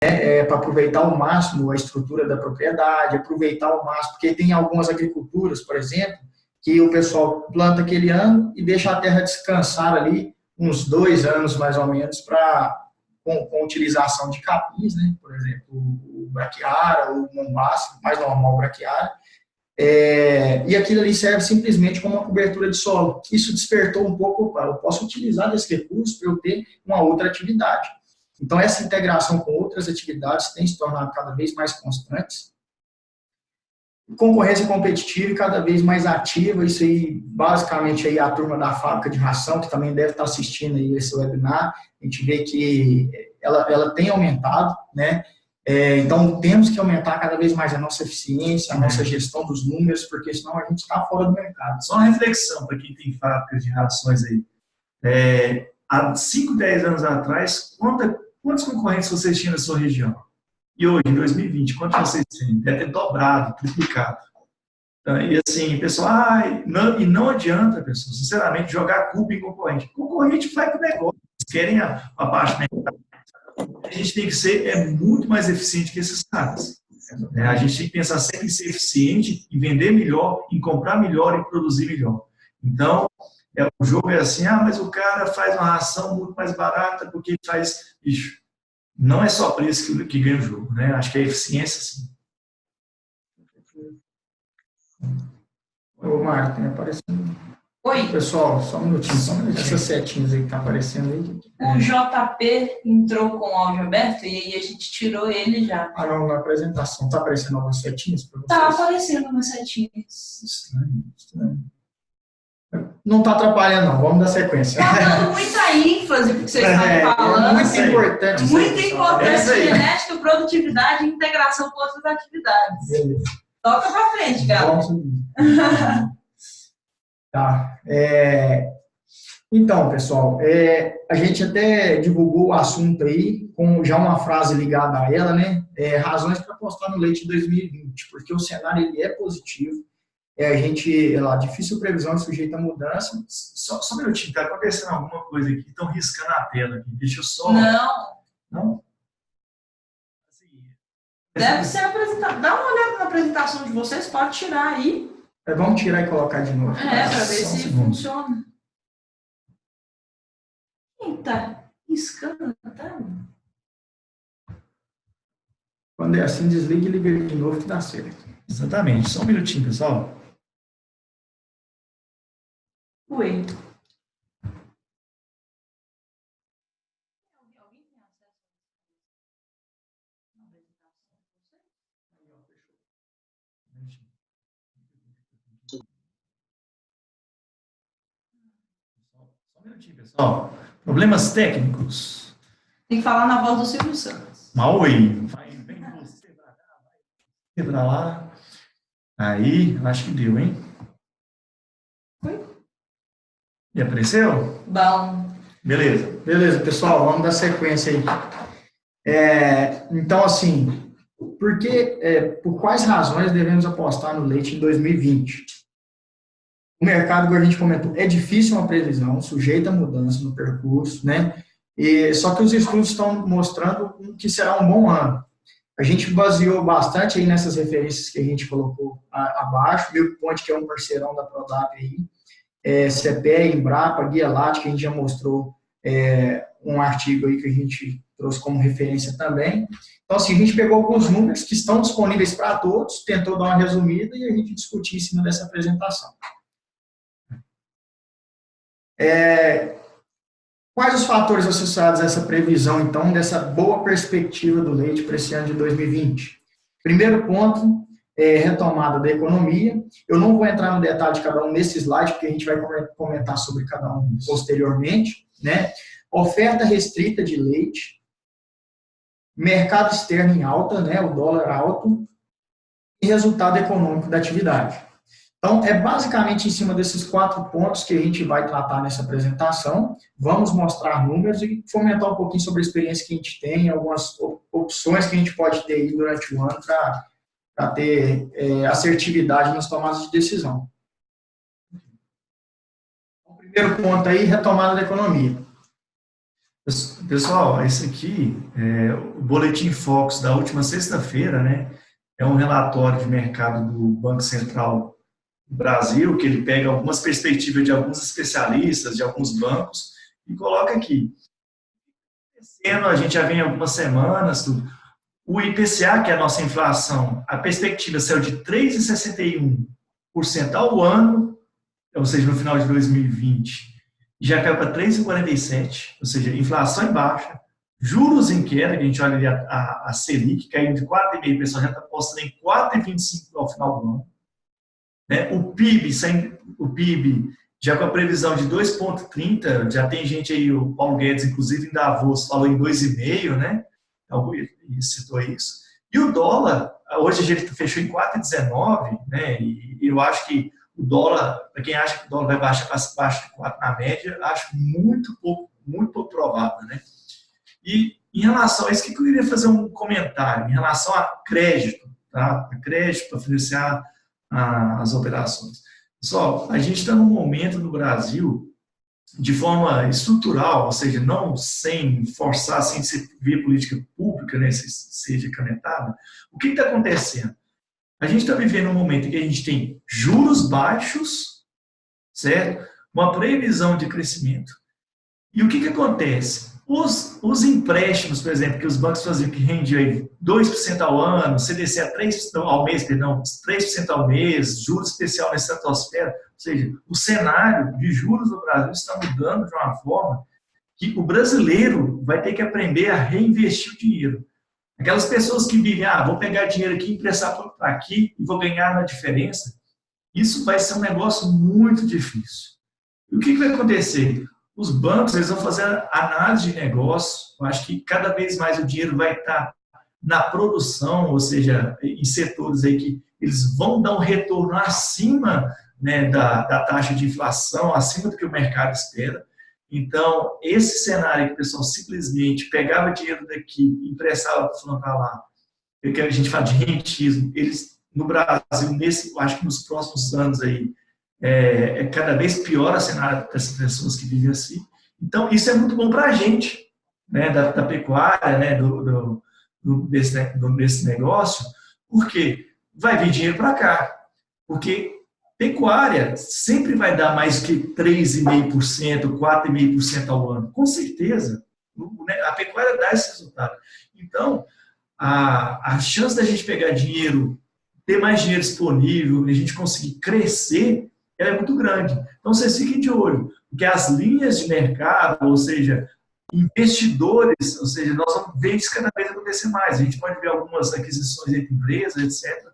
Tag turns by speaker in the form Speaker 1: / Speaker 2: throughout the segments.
Speaker 1: para aproveitar ao máximo a estrutura da propriedade, aproveitar ao máximo, porque tem algumas agriculturas, por exemplo, que o pessoal planta aquele ano e deixa a terra descansar ali uns 2 anos, mais ou menos, com utilização de capins, né? Por exemplo, o braquiária, o mombaça, mais normal o braquiária, e aquilo ali serve simplesmente como uma cobertura de solo. Isso despertou um pouco, eu posso utilizar desse recurso para eu ter uma outra atividade. Então, essa integração com outras atividades tem se tornado cada vez mais constantes. Concorrência competitiva e cada vez mais ativa, isso aí, basicamente, aí a turma da fábrica de ração, que também deve estar assistindo aí esse webinar, a gente vê que ela tem aumentado, né? Então, temos que aumentar cada vez mais a nossa eficiência, a nossa gestão dos números, porque senão a gente está fora do mercado.
Speaker 2: Só uma reflexão para quem tem fábricas de rações aí. Há 5, 10 anos atrás, quantos concorrentes vocês tinham na sua região? E hoje, em 2020, quantos vocês têm? Deve ter dobrado, triplicado. Então, e assim, pessoal, não adianta, pessoal, sinceramente, jogar a culpa em concorrente. O concorrente vai para o negócio, eles querem a parte mercado. A gente tem que ser muito mais eficiente que esses caras. A gente tem que pensar sempre em ser eficiente, em vender melhor, em comprar melhor e produzir melhor. Então, o jogo é assim, mas o cara faz uma ração muito mais barata porque ele faz... Bicho, não é só preço que ganha o jogo, né? Acho que é eficiência, sim.
Speaker 1: Ô, Marco, tem aparecendo.
Speaker 3: Oi.
Speaker 1: Pessoal, só um minutinho. Essas setinhas aí que tá aparecendo aí.
Speaker 3: O JP entrou com o áudio aberto e aí a gente tirou ele já.
Speaker 1: Não, na apresentação. Tá aparecendo algumas setinhas para vocês?
Speaker 3: Tá aparecendo umas setinhas.
Speaker 1: Estranho. Não tá atrapalhando, não. Vamos dar sequência.
Speaker 3: Tá dando muita ênfase pro que vocês estão falando.
Speaker 1: Muito importante.
Speaker 3: Muito importante. Genética, produtividade e integração com outras atividades.
Speaker 1: Beleza.
Speaker 3: Toca pra frente, galera.
Speaker 1: Tá. Então, pessoal, a gente até divulgou o assunto aí, com já uma frase ligada a ela, né? Razões para apostar no leite de 2020, porque o cenário ele é positivo. A gente, difícil previsão e sujeita a mudança.
Speaker 2: Só um minutinho, tá acontecendo alguma coisa aqui, estão riscando a tela aqui. Deixa eu só...
Speaker 3: Não? Deve ser apresentado. Dá uma olhada na apresentação de vocês, pode tirar aí.
Speaker 1: Vamos tirar e colocar de novo.
Speaker 3: Para ver se funciona. Quem tá riscando a tela?
Speaker 1: Quando é assim, desliga e liga de novo que dá certo.
Speaker 2: Exatamente. Só um minutinho, pessoal.
Speaker 3: Oi.
Speaker 2: Só um minutinho, pessoal. Problemas técnicos.
Speaker 3: Tem que falar na voz do Silvio Santos.
Speaker 2: Oi. Vem você pra cá, vai pra lá. Aí, acho que deu, hein?
Speaker 3: Oi?
Speaker 2: E apareceu?
Speaker 3: Bom.
Speaker 1: Beleza, pessoal, vamos dar sequência aí. Então, assim, por quais razões devemos apostar no leite em 2020? O mercado, como a gente comentou, é difícil uma previsão, sujeita a mudança no percurso, né? Só que os estudos estão mostrando que será um bom ano. A gente baseou bastante aí nessas referências que a gente colocou abaixo, Milk Point, que é um parceirão da Prodap aí, CPE, Embrapa, Guia Láctea, que a gente já mostrou um artigo aí que a gente trouxe como referência também. Então, assim, a gente pegou alguns números que estão disponíveis para todos, tentou dar uma resumida e a gente discutiu em cima dessa apresentação. Quais os fatores associados a essa previsão, então, dessa boa perspectiva do leite para esse ano de 2020? Primeiro ponto, retomada da economia. Eu não vou entrar no detalhe de cada um nesse slide, porque a gente vai comentar sobre cada um posteriormente, né? Oferta restrita de leite, mercado externo em alta, né? O dólar alto, e resultado econômico da atividade. Então, é basicamente em cima desses 4 pontos que a gente vai tratar nessa apresentação. Vamos mostrar números e fomentar um pouquinho sobre a experiência que a gente tem, algumas opções que a gente pode ter aí durante o ano para ter assertividade nas tomadas de decisão. O primeiro ponto aí, retomada da economia.
Speaker 2: Pessoal, esse aqui é o Boletim Focus da última sexta-feira, né? É um relatório de mercado do Banco Central do Brasil, que ele pega algumas perspectivas de alguns especialistas, de alguns bancos, e coloca aqui. A gente já vem algumas semanas, o IPCA, que é a nossa inflação, a perspectiva saiu de 3,61% ao ano, ou seja, no final de 2020, já caiu para 3,47%, ou seja, inflação em baixa, juros em queda, que a gente olha ali a Selic, caindo de 4,5%, o pessoal já está postando em 4,25% ao final do ano. Né? O PIB já com a previsão de 2,30%, já tem gente aí, o Paulo Guedes, inclusive em Davos, falou em 2,5%, né? Ele citou isso. E o dólar, hoje ele fechou em 4,19, né? E eu acho que o dólar, para quem acha que o dólar vai baixar para baixo de 4 na média, acho muito pouco provável, né? E em relação a isso, que eu queria fazer um comentário em relação a crédito, tá? A crédito para financiar as operações. Pessoal, a gente está num momento no Brasil de forma estrutural, ou seja, não sem forçar, sem ser via política pública, né, seja canetada. O que está acontecendo? A gente está vivendo um momento em que a gente tem juros baixos, certo? Uma previsão de crescimento. E o que acontece? Os empréstimos, por exemplo, que os bancos faziam, que rendiam 2% ao ano, CDC a 3% ao mês, perdão, 3% ao mês, juros especial na estratosfera, ou seja, o cenário de juros no Brasil está mudando de uma forma que o brasileiro vai ter que aprender a reinvestir o dinheiro. Aquelas pessoas que vivem, vou pegar dinheiro aqui, emprestar para aqui e vou ganhar na diferença, isso vai ser um negócio muito difícil. E o que vai acontecer? Os bancos, eles vão fazer análise de negócio. Eu acho que cada vez mais o dinheiro vai estar na produção, ou seja, em setores aí que eles vão dar um retorno acima, né, da taxa de inflação, acima do que o mercado espera. Então, esse cenário que o pessoal simplesmente pegava dinheiro daqui, emprestava para lá, que a gente fala de rentismo, eles, no Brasil, acho que nos próximos anos aí, cada vez pior o cenário dessas pessoas que vivem assim. Então, isso é muito bom para a gente, né, da pecuária, né, desse negócio, porque vai vir dinheiro para cá. Porque pecuária sempre vai dar mais que 3,5%, 4,5% ao ano. Com certeza. A pecuária dá esse resultado. Então, a chance da gente pegar dinheiro, ter mais dinheiro disponível, a gente conseguir crescer, ela é muito grande. Então, vocês fiquem de olho, porque as linhas de mercado, ou seja, investidores, ou seja, nós vamos ver isso cada vez acontecer mais. A gente pode ver algumas aquisições entre empresas, etc.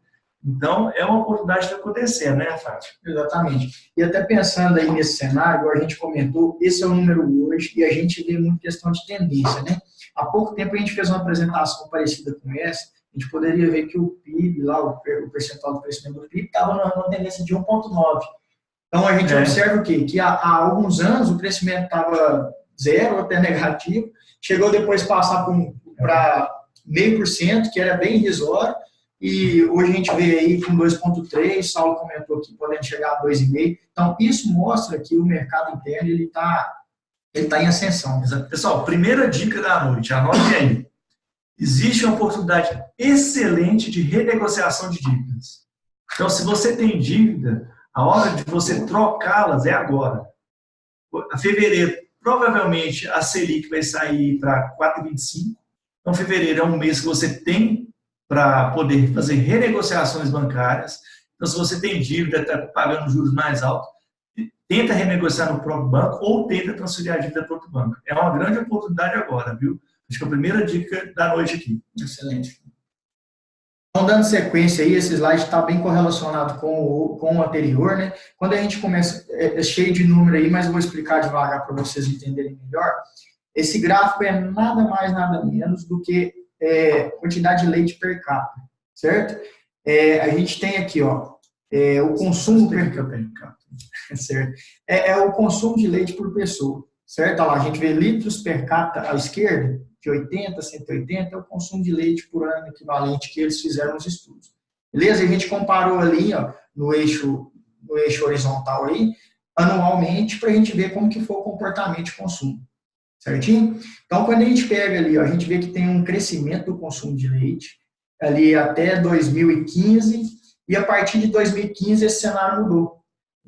Speaker 2: Então, é uma oportunidade de acontecer, né, Fátima?
Speaker 1: Exatamente. E até pensando aí nesse cenário, a gente comentou, esse é o número hoje, e a gente vê muito questão de tendência, né? Há pouco tempo a gente fez uma apresentação parecida com essa, a gente poderia ver que o PIB, lá, o percentual do crescimento do PIB, estava numa tendência de 1,9. Então, a gente observa o quê? Que há alguns anos o crescimento estava zero, até negativo, chegou depois a passar para 0,5%, que era bem irrisório, e hoje a gente vê aí com 2,3%, Saulo comentou aqui, podendo chegar a 2,5%. Então, isso mostra que o mercado interno ele tá em ascensão.
Speaker 2: Pessoal, primeira dica da noite, anote aí. Existe uma oportunidade excelente de renegociação de dívidas. Então, se você tem dívida, a hora de você trocá-las é agora. A fevereiro, provavelmente, a Selic vai sair para 4,25. Então, fevereiro é um mês que você tem para poder fazer renegociações bancárias. Então, se você tem dívida, está pagando juros mais altos, tenta renegociar no próprio banco ou tenta transferir a dívida para outro banco. É uma grande oportunidade agora, viu? Acho que é a primeira dica da noite aqui.
Speaker 1: Excelente. Então, dando sequência aí, esse slide está bem correlacionado com o anterior, né? Quando a gente começa, é cheio de número aí, mas eu vou explicar devagar para vocês entenderem melhor. Esse gráfico é nada mais, nada menos do que quantidade de leite per capita, certo? A gente tem aqui, ó, o consumo per capita, certo? É o consumo de leite por pessoa, certo? Olha lá, a gente vê litros per capita à esquerda, de 80, 180, é o consumo de leite por ano equivalente que eles fizeram nos estudos. Beleza? A gente comparou ali, ó, no eixo horizontal aí, anualmente, para a gente ver como que foi o comportamento de consumo. certinho? Então, quando a gente pega ali, ó, a gente vê que tem um crescimento do consumo de leite, ali até 2015, e a partir de 2015 esse cenário mudou.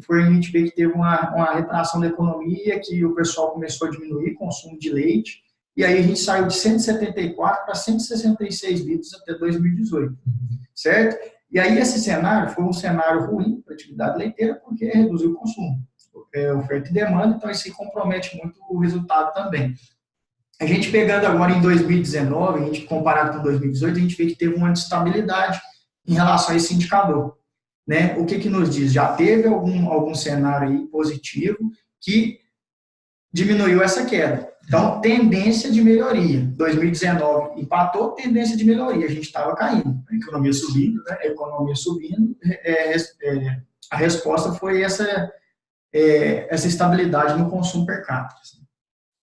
Speaker 1: Foi a gente vê que teve uma retração da economia, que o pessoal começou a diminuir o consumo de leite, e aí a gente saiu de 174 para 166 litros até 2018, certo? E aí esse cenário foi um cenário ruim para a atividade leiteira, porque reduziu o consumo, oferta e demanda, então isso compromete muito o resultado também. A gente pegando agora em 2019, a gente comparado com 2018, a gente vê que teve uma estabilidade em relação a esse indicador. Né? O que nos diz? Já teve algum cenário aí positivo que diminuiu essa queda. Então, tendência de melhoria. 2019 empatou, tendência de melhoria. A gente estava caindo.
Speaker 2: A economia subindo, né?
Speaker 1: A economia subindo. A resposta foi essa estabilidade no consumo per capita.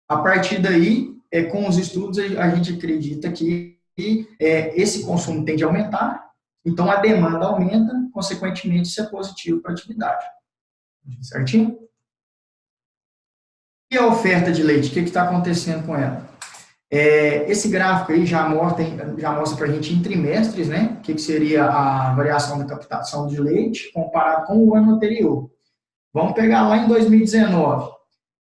Speaker 1: A partir daí, com os estudos, a gente acredita que esse consumo tende a aumentar, então a demanda aumenta, consequentemente isso é positivo para a atividade. Certinho? E a oferta de leite, o que está acontecendo com ela? Esse gráfico aí já mostra para a gente em trimestres, né? O que seria a variação da captação de leite comparado com o ano anterior. Vamos pegar lá em 2019.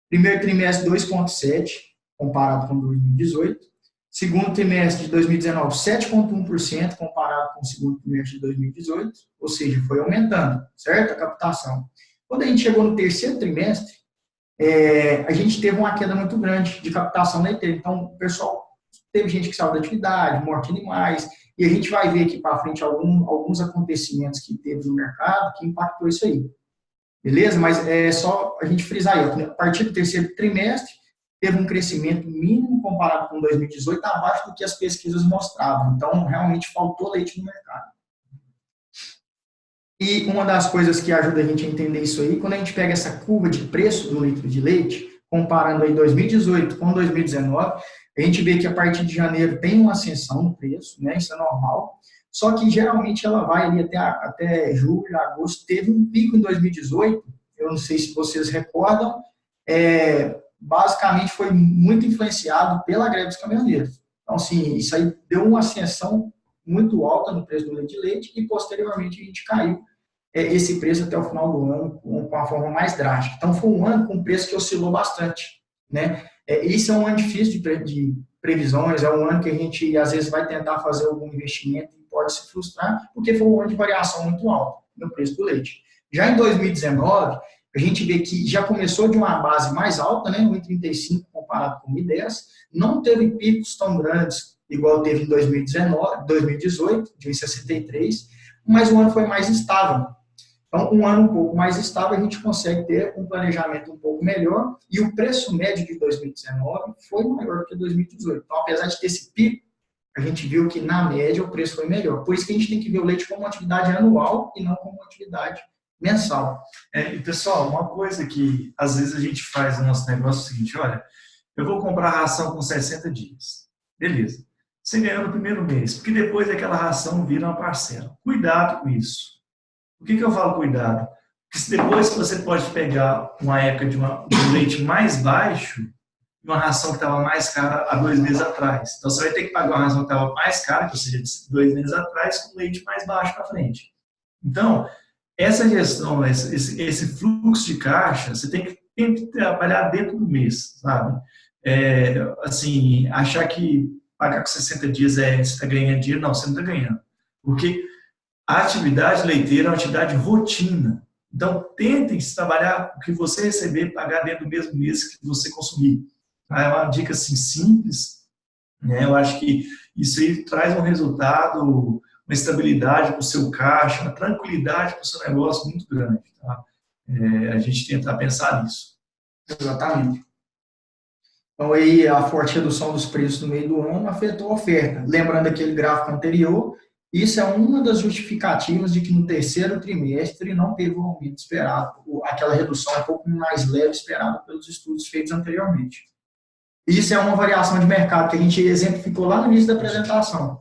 Speaker 1: Primeiro trimestre, 2,7%, comparado com 2018. Segundo trimestre de 2019, 7,1%, comparado com o segundo trimestre de 2018. Ou seja, foi aumentando, certo? A captação. Quando a gente chegou no terceiro trimestre, a gente teve uma queda muito grande de captação leiteira. Então, o pessoal, teve gente que saiu da atividade, morte de animais, e a gente vai ver aqui para frente alguns acontecimentos que teve no mercado que impactou isso aí. Beleza? Mas é só a gente frisar aí. A partir do terceiro trimestre, teve um crescimento mínimo comparado com 2018, abaixo do que as pesquisas mostravam. Então, realmente faltou leite no mercado. E uma das coisas que ajuda a gente a entender isso aí, quando a gente pega essa curva de preço do litro de leite, comparando aí 2018 com 2019, a gente vê que a partir de janeiro tem uma ascensão no preço, né? Isso é normal. Só que geralmente ela vai ali até julho, agosto. Teve um pico em 2018, eu não sei se vocês recordam, basicamente foi muito influenciado pela greve dos caminhoneiros. Então, assim, isso aí deu uma ascensão muito alta no preço do leite de leite e, posteriormente, a gente caiu esse preço até o final do ano com a forma mais drástica. Então, foi um ano com um preço que oscilou bastante, né? Isso é um ano difícil de previsões, é um ano que a gente, às vezes, vai tentar fazer algum investimento e pode se frustrar, porque foi um ano de variação muito alta no preço do leite. Já em 2019, a gente vê que já começou de uma base mais alta, né, 1,35 comparado com 1,10, não teve picos tão grandes igual teve em 2018, de 1,63, mas o ano foi mais estável. Então, um ano um pouco mais estável, a gente consegue ter um planejamento um pouco melhor, e o preço médio de 2019 foi maior do que 2018. Então, apesar de ter esse pico, a gente viu que, na média, o preço foi melhor. Por isso que a gente tem que ver o leite como uma atividade anual e não como uma atividade mensal.
Speaker 2: E, pessoal, uma coisa que às vezes a gente faz no nosso negócio é o seguinte: olha, eu vou comprar ração com 60 dias. Beleza. Você ganhou no primeiro mês, porque depois aquela ração vira uma parcela. Cuidado com isso. Por que eu falo cuidado? Porque depois você pode pegar uma época de um leite mais baixo e uma ração que estava mais cara há 2 meses atrás. Então você vai ter que pagar uma ração que estava mais cara, ou seja, 2 meses atrás, com leite mais baixo para frente. Então, essa gestão, esse fluxo de caixa, você tem que trabalhar dentro do mês, sabe? Assim, achar que pagar com 60 dias você está ganhando dinheiro, não, você não está ganhando. Porque a atividade leiteira é uma atividade rotina. Então, tentem trabalhar o que você receber, pagar dentro do mesmo mês que você consumir. É uma dica assim, simples, né? Eu acho que isso aí traz um resultado, uma estabilidade para o seu caixa, uma tranquilidade para o seu negócio muito grande. Tá? A gente tentar pensar nisso.
Speaker 1: Exatamente. Então, aí, a forte redução dos preços no meio do ano afetou a oferta. Lembrando aquele gráfico anterior, isso é uma das justificativas de que no terceiro trimestre não teve o aumento esperado, aquela redução um pouco mais leve esperada pelos estudos feitos anteriormente. Isso é uma variação de mercado que a gente exemplificou lá no início da apresentação.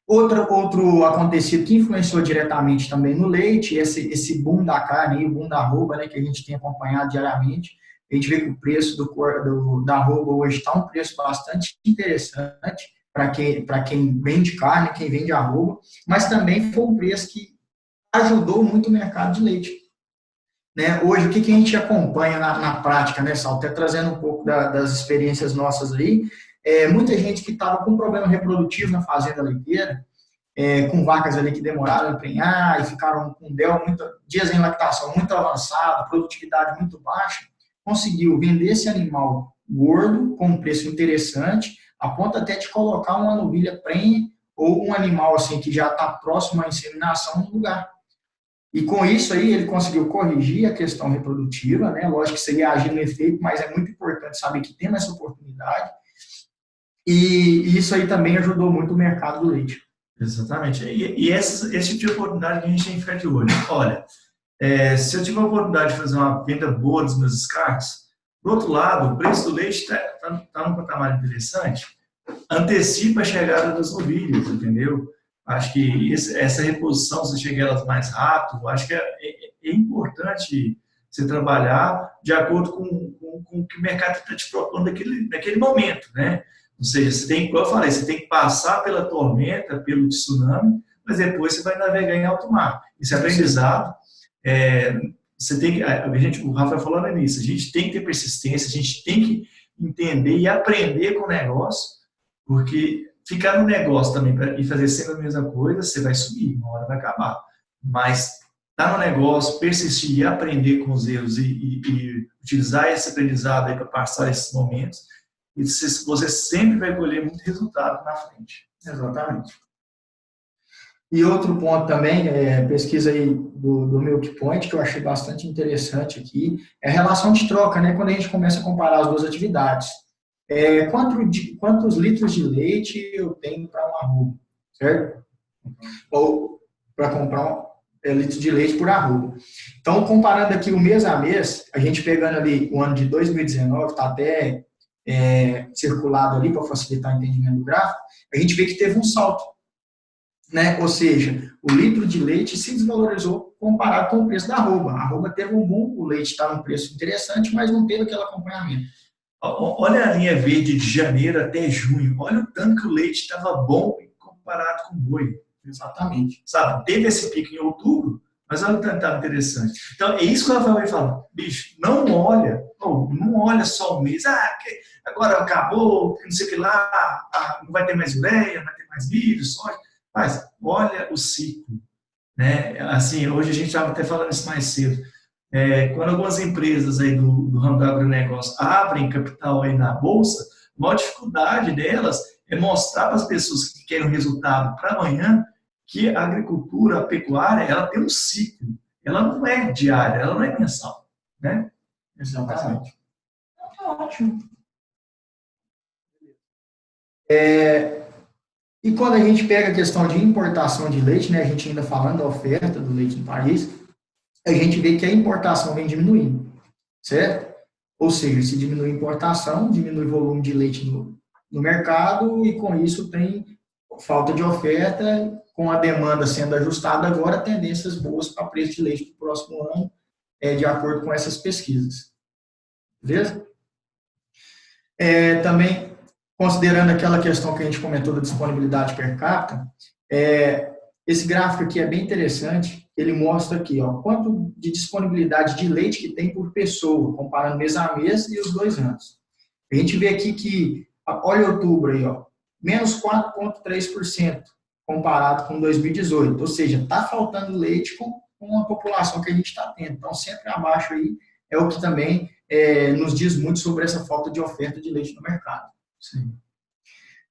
Speaker 1: Outro acontecido que influenciou diretamente também no leite, esse boom da carne, o boom da arroba, né, que a gente tem acompanhado diariamente, a gente vê que o preço da arroba hoje está um preço bastante interessante para quem vende carne, quem vende arroba, mas também foi um preço que ajudou muito o mercado de leite. Né? Hoje, o que a gente acompanha na prática, né, Sal? Até trazendo um pouco das experiências nossas aí, muita gente que estava com problema reprodutivo na fazenda leiteira, com vacas ali que demoraram a emprenhar e ficaram com dias em lactação muito avançado, produtividade muito baixa, conseguiu vender esse animal gordo com um preço interessante, a ponto até de colocar uma novilha prenhe ou um animal assim que já está próximo à inseminação no lugar. E com isso aí ele conseguiu corrigir a questão reprodutiva, né? Lógico que seria agir no efeito, mas é muito importante saber que tem essa oportunidade. E isso aí também ajudou muito o mercado do leite.
Speaker 2: Exatamente. E esse tipo de oportunidade que a gente tem em frente hoje. Olha, se eu tiver a oportunidade de fazer uma venda boa dos meus descartes, por outro lado, o preço do leite está num patamar interessante, antecipa a chegada das novilhas, entendeu? Acho que essa reposição, se chegar elas mais rápido, acho que é importante você trabalhar de acordo com o que o mercado está te propondo naquele momento, né? Ou seja, você tem, como eu falei, você tem que passar pela tormenta, pelo tsunami, mas depois você vai navegar em alto mar. Esse aprendizado, você tem que, o Rafa falou no início, a gente tem que ter persistência, a gente tem que entender e aprender com o negócio, porque ficar no negócio também e fazer sempre a mesma coisa, você vai subir, uma hora vai acabar. Mas estar no negócio, persistir e aprender com os erros e utilizar esse aprendizado aí para passar esses momentos, e você sempre vai colher muito resultado na frente.
Speaker 1: Exatamente. E outro ponto também, pesquisa aí do Milk Point, que eu achei bastante interessante aqui, é a relação de troca, né? Quando a gente começa a comparar as duas atividades. Quantos litros de leite eu tenho para uma arroba, certo? Ou para comprar litros de leite por arroba. Então, comparando aqui o mês a mês, a gente pegando ali o ano de 2019, está até circulado ali para facilitar o entendimento do gráfico, a gente vê que teve um salto, né? Ou seja, o litro de leite se desvalorizou comparado com o preço da arroba. A arroba teve um boom, o leite está num preço interessante, mas não teve aquele acompanhamento.
Speaker 2: Olha a linha verde de janeiro até junho. Olha o tanto que o leite estava bom comparado com o boi.
Speaker 1: Exatamente.
Speaker 2: Sabe, teve esse pico em outubro, mas olha o tanto que estava interessante. Então, é isso que o Rafael vai falar. Bicho, não olha só o mês. Agora acabou, não sei o que lá, não vai ter mais ureia, não vai ter mais milho, soja. Mas olha o ciclo. Né? Assim, hoje a gente estava até falando isso mais cedo. Quando algumas empresas aí do ramo do agronegócio abrem capital aí na bolsa, a maior dificuldade delas é mostrar para as pessoas que querem um resultado para amanhã que a agricultura, a pecuária, ela tem um ciclo. Ela não é diária, ela não é mensal. Né?
Speaker 1: Exatamente.
Speaker 3: Ótimo.
Speaker 1: E quando a gente pega a questão de importação de leite, né, a gente ainda falando da oferta do leite no país, a gente vê que a importação vem diminuindo, certo? Ou seja, se diminui a importação, diminui o volume de leite no mercado e com isso tem falta de oferta, com a demanda sendo ajustada agora, tendências boas para preço de leite para o próximo ano, de acordo com essas pesquisas. Beleza? Também, considerando aquela questão que a gente comentou da disponibilidade per capita, esse gráfico aqui é bem interessante. Ele mostra aqui, ó, quanto de disponibilidade de leite que tem por pessoa, comparando mês a mês e os 2 anos. A gente vê aqui que, olha outubro aí, ó, menos 4,3% comparado com 2018. Ou seja, está faltando leite com a população que a gente está tendo. Então, sempre abaixo aí é o que também nos diz muito sobre essa falta de oferta de leite no mercado.
Speaker 2: Sim.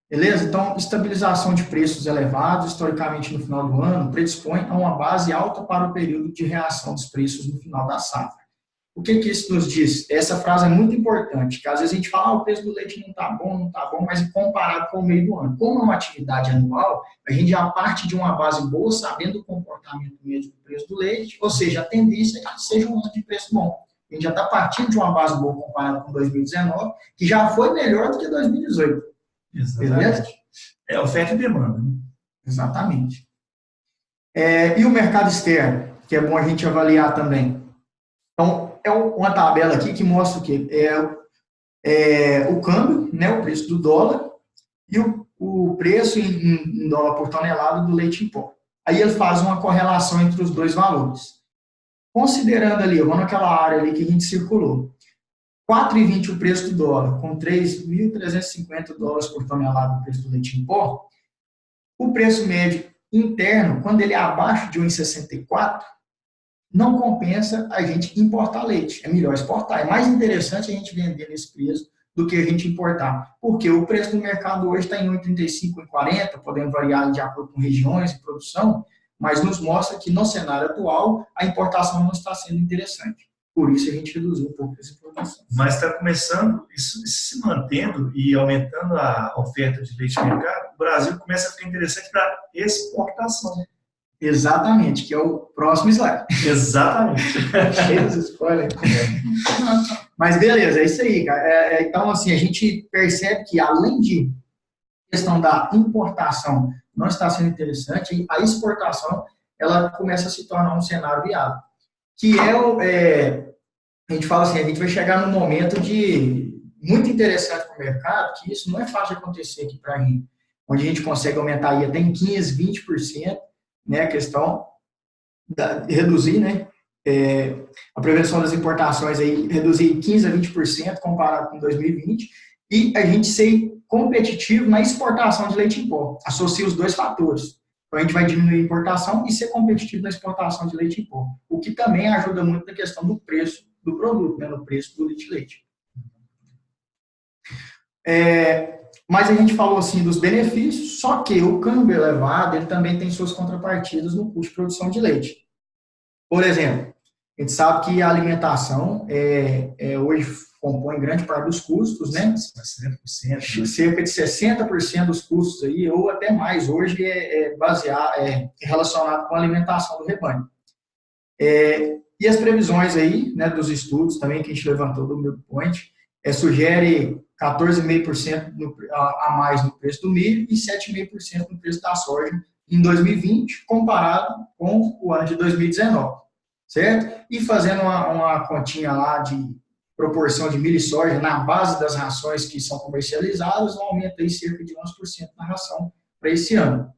Speaker 1: Beleza? Então, estabilização de preços elevados, historicamente no final do ano, predispõe a uma base alta para o período de reação dos preços no final da safra. O que isso nos diz? Essa frase é muito importante, que às vezes a gente fala, o preço do leite não está bom, mas comparado com o meio do ano. Como é uma atividade anual, a gente já parte de uma base boa, sabendo o comportamento médio do preço do leite, ou seja, a tendência é que seja um ano de preço bom. A gente já está partindo de uma base boa comparado com 2019, que já foi melhor do que 2018.
Speaker 2: Exatamente. Oferta e demanda. Né?
Speaker 1: Exatamente. E o mercado externo, que é bom a gente avaliar também. Então, uma tabela aqui que mostra o quê? O câmbio, né, o preço do dólar e o preço em dólar por tonelada do leite em pó. Aí ele faz uma correlação entre os dois valores. Considerando ali, vamos naquela área ali que a gente circulou, 4,20 o preço do dólar, com 3.350 dólares por tonelada o preço do leite em pó, o preço médio interno, quando ele é abaixo de 1,64, não compensa a gente importar leite. É melhor exportar. É mais interessante a gente vender nesse preço do que a gente importar. Porque o preço do mercado hoje está em 1,35, 1,40, podendo variar de acordo com regiões e produção, mas nos mostra que no cenário atual a importação não está sendo interessante. Por isso a gente reduziu um pouco essa importação.
Speaker 2: Mas está começando, isso se mantendo e aumentando a oferta de leite no mercado, o Brasil começa a ficar interessante para exportação.
Speaker 1: Exatamente, que é o próximo slide.
Speaker 2: Exatamente.
Speaker 1: Cheio de spoiler. Mas beleza, é isso aí, cara. Então, assim, a gente percebe que além de questão da importação não está sendo interessante, a exportação ela começa a se tornar um cenário viável. Que a gente fala assim, a gente vai chegar num momento muito interessante para o mercado, que isso não é fácil de acontecer aqui para a gente, onde a gente consegue aumentar aí até em 15%, 20%, né, a questão de reduzir, né, a prevenção das importações aí, reduzir 15% a 20% comparado com 2020, e a gente ser competitivo na exportação de leite em pó. Associa os dois fatores. Então, a gente vai diminuir a importação e ser competitivo na exportação de leite em pó. O que também ajuda muito na questão do preço do produto, né, no preço do leite. Mas a gente falou assim dos benefícios, só que o câmbio elevado ele também tem suas contrapartidas no custo de produção de leite. Por exemplo, a gente sabe que a alimentação hoje compõe grande parte dos custos, né?
Speaker 2: 60%.
Speaker 1: Cerca de 60% dos custos aí, ou até mais, hoje relacionado com a alimentação do rebanho. E as previsões aí, né, dos estudos também que a gente levantou do Milk Point, sugere 14,5% a mais no preço do milho e 7,5% no preço da soja em 2020, comparado com o ano de 2019, certo? E fazendo uma continha lá de proporção de milho e soja na base das rações que são comercializadas, um aumento aí cerca de 11% na ração para esse ano.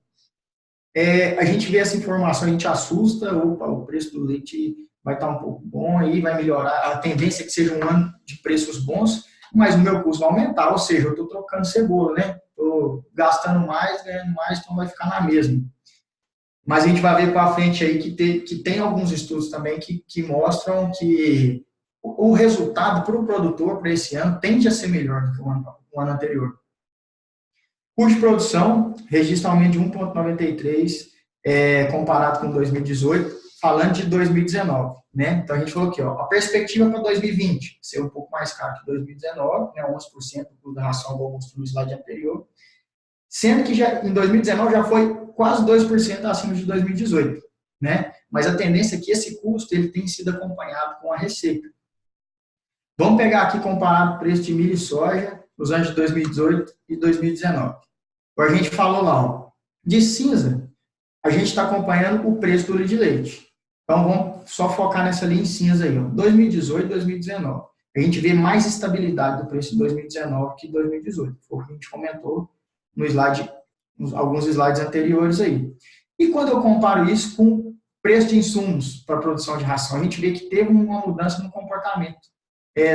Speaker 1: A gente vê essa informação, a gente assusta, o preço do leite vai estar um pouco bom aí, vai melhorar, a tendência é que seja um ano de preços bons, mas o meu custo vai aumentar, ou seja, eu estou trocando cebola, né? Estou gastando mais, ganhando mais, então vai ficar na mesma. Mas a gente vai ver para frente aí que tem alguns estudos também que mostram que o resultado para o produtor para esse ano tende a ser melhor do que o ano anterior. Custo de produção registra aumento de 1,93 comparado com 2018, falando de 2019, né? Então a gente falou aqui, ó, a perspectiva para 2020 ser um pouco mais caro que 2019, né? 11% da ração do almoço no slide anterior, sendo que em 2019 já foi quase 2% acima de 2018, né? Mas a tendência é que esse custo ele tem sido acompanhado com a receita. Vamos pegar aqui comparado o preço de milho e soja nos anos de 2018 e 2019. A gente falou lá, ó, de cinza, a gente está acompanhando o preço do litro de leite. Então, vamos só focar nessa linha em cinza aí, ó, 2018 e 2019. A gente vê mais estabilidade do preço de 2019 que 2018. Foi o que a gente comentou no slide, alguns slides anteriores aí. E quando eu comparo isso com o preço de insumos para a produção de ração, a gente vê que teve uma mudança no comportamento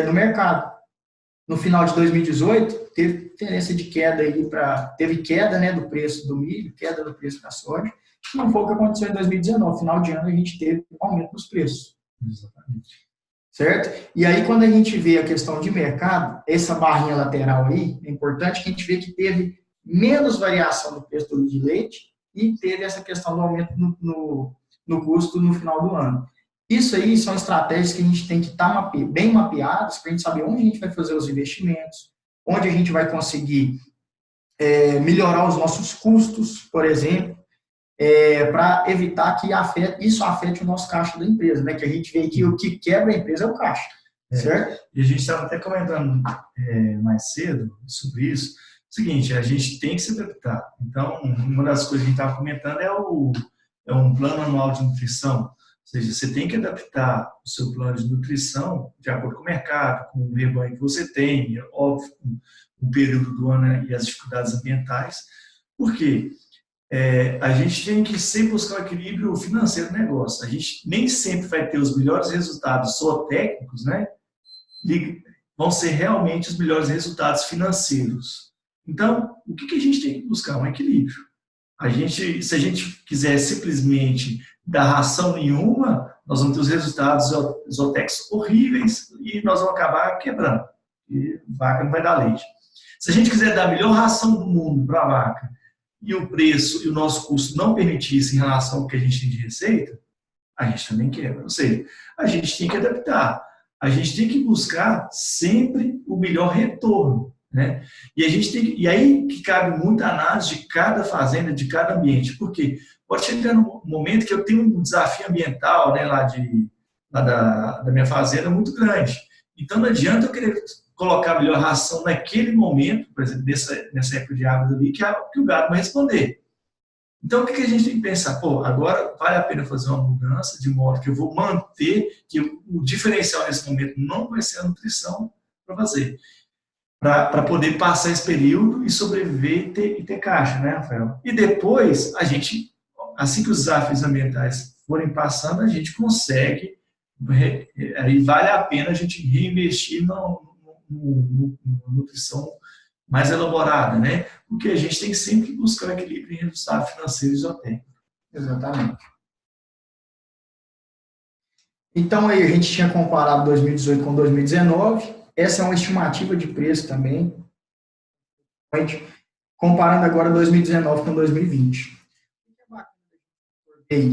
Speaker 1: do mercado. No final de 2018, teve tendência de queda aí teve queda, né, do preço do milho, queda do preço da soja. Não foi o que aconteceu em 2019. Final de ano a gente teve um aumento nos preços.
Speaker 2: Exatamente.
Speaker 1: Certo? E aí quando a gente vê a questão de mercado, essa barrinha lateral aí, é importante que a gente vê que teve menos variação do preço do litro de leite e teve essa questão do aumento no custo no final do ano. Isso aí são estratégias que a gente tem que estar bem mapeadas para a gente saber onde a gente vai fazer os investimentos, onde a gente vai conseguir melhorar os nossos custos, por exemplo, para evitar que isso afete o nosso caixa da empresa, né? Que a gente vê que o que quebra a empresa é o caixa, certo?
Speaker 2: E a gente estava até comentando mais cedo sobre isso. O seguinte, a gente tem que se adaptar. Então, uma das coisas que a gente estava comentando é um plano anual de nutrição. seja, você tem que adaptar o seu plano de nutrição de acordo com o mercado, com o rebanho que você tem, óbvio, com o período do ano e as dificuldades ambientais. Por quê? A gente tem que sempre buscar o equilíbrio financeiro do negócio. A gente nem sempre vai ter os melhores resultados só técnicos, né? E vão ser realmente os melhores resultados financeiros. Então, o que a gente tem que buscar? Um equilíbrio. Se a gente quiser simplesmente dar ração nenhuma, nós vamos ter os resultados zootécnicos horríveis e nós vamos acabar quebrando. E vaca não vai dar leite. Se a gente quiser dar a melhor ração do mundo para a vaca e o preço e o nosso custo não permitisse em relação ao que a gente tem de receita, a gente também quebra. Ou seja, a gente tem que adaptar. A gente tem que buscar sempre o melhor retorno, né? E aí que cabe muita análise de cada fazenda, de cada ambiente. Por quê? Pode chegar num momento que eu tenho um desafio ambiental, né, lá da minha fazenda muito grande. Então não adianta eu querer colocar a melhor ração naquele momento, por exemplo, nessa época de água ali, que o gado vai responder. Então, o que a gente tem que pensar? Agora vale a pena fazer uma mudança de modo que eu vou manter, que o diferencial nesse momento não vai ser a nutrição para fazer, para poder passar esse período e sobreviver e ter caixa, né, Rafael? E depois, a gente, assim que os desafios ambientais forem passando, a gente consegue, aí vale a pena a gente reinvestir na nutrição mais elaborada, né? Porque a gente tem que sempre buscar o equilíbrio em resultado financeiro e zootécnico.
Speaker 1: Exatamente. Então, aí a gente tinha comparado 2018 com 2019. Essa é uma estimativa de preço também. Comparando agora 2019 com 2020.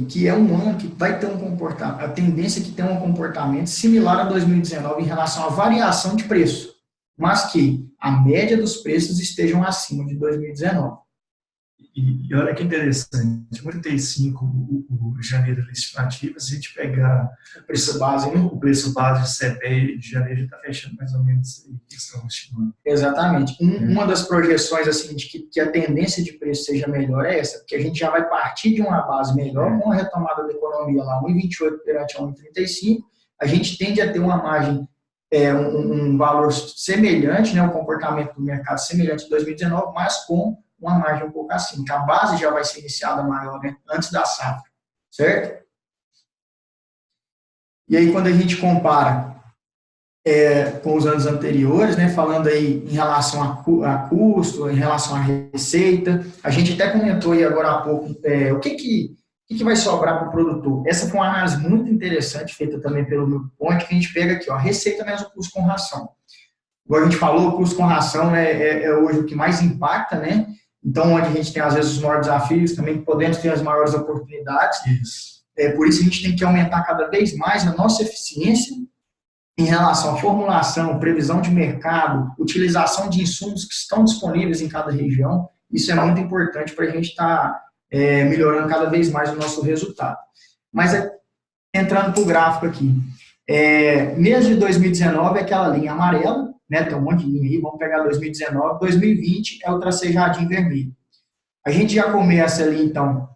Speaker 1: Que é um ano que vai ter um comportamento, a tendência é que tenha um comportamento similar a 2019 em relação à variação de preço, mas que a média dos preços estejam acima de 2019.
Speaker 2: E olha que interessante, 35 o janeiro da estimativa, se a gente pegar
Speaker 1: o preço base,
Speaker 2: o preço base de CPE de janeiro está fechando mais ou menos aí que estamos estimando.
Speaker 1: Exatamente. Uma das projeções assim, de que a tendência de preço seja melhor é essa, porque a gente já vai partir de uma base melhor, com a retomada da economia lá, 1,28 perante 1,35, a gente tende a ter uma margem, um valor semelhante, né, um comportamento do mercado semelhante a 2019, mas com uma margem um pouco acima, que a base já vai ser iniciada maior, né, antes da safra, certo? E aí, quando a gente compara com os anos anteriores, né, falando aí em relação a custo, em relação à receita, a gente até comentou aí agora há pouco o que vai sobrar para o produtor. Essa foi uma análise muito interessante, feita também pelo meu ponto, que a gente pega aqui, ó, receita menos o custo com ração. Agora a gente falou, o custo com ração é hoje o que mais impacta, né? Então, onde a gente tem, às vezes, os maiores desafios, também podemos ter as maiores oportunidades.
Speaker 2: Isso.
Speaker 1: Por isso, a gente tem que aumentar cada vez mais a nossa eficiência em relação à formulação, previsão de mercado, utilização de insumos que estão disponíveis em cada região. Isso é muito importante para a gente estar melhorando cada vez mais o nosso resultado. Mas, entrando para o gráfico aqui, mês de 2019 é aquela linha amarela, né, tem um monte de linha aí, vamos pegar 2019, 2020 é o tracejadinho vermelho. A gente já começa ali, então,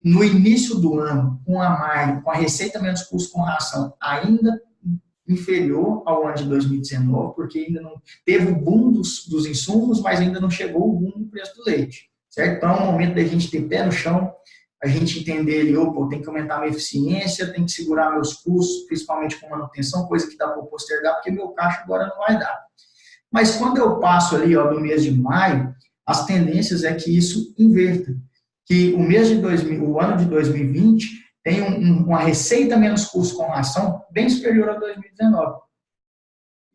Speaker 1: no início do ano, com a margem, com a receita menos custo com ração, ainda inferior ao ano de 2019, porque ainda não teve o boom dos insumos, mas ainda não chegou o boom do preço do leite, certo? Então, é o momento da gente ter pé no chão, a gente entender ali, tem que aumentar a minha eficiência, tem que segurar meus custos, principalmente com manutenção, coisa que dá para postergar, porque meu caixa agora não vai dar. Mas quando eu passo ali, do mês de maio, as tendências é que isso inverta, que o ano de 2020 tem uma receita menos custo com ração bem superior a 2019.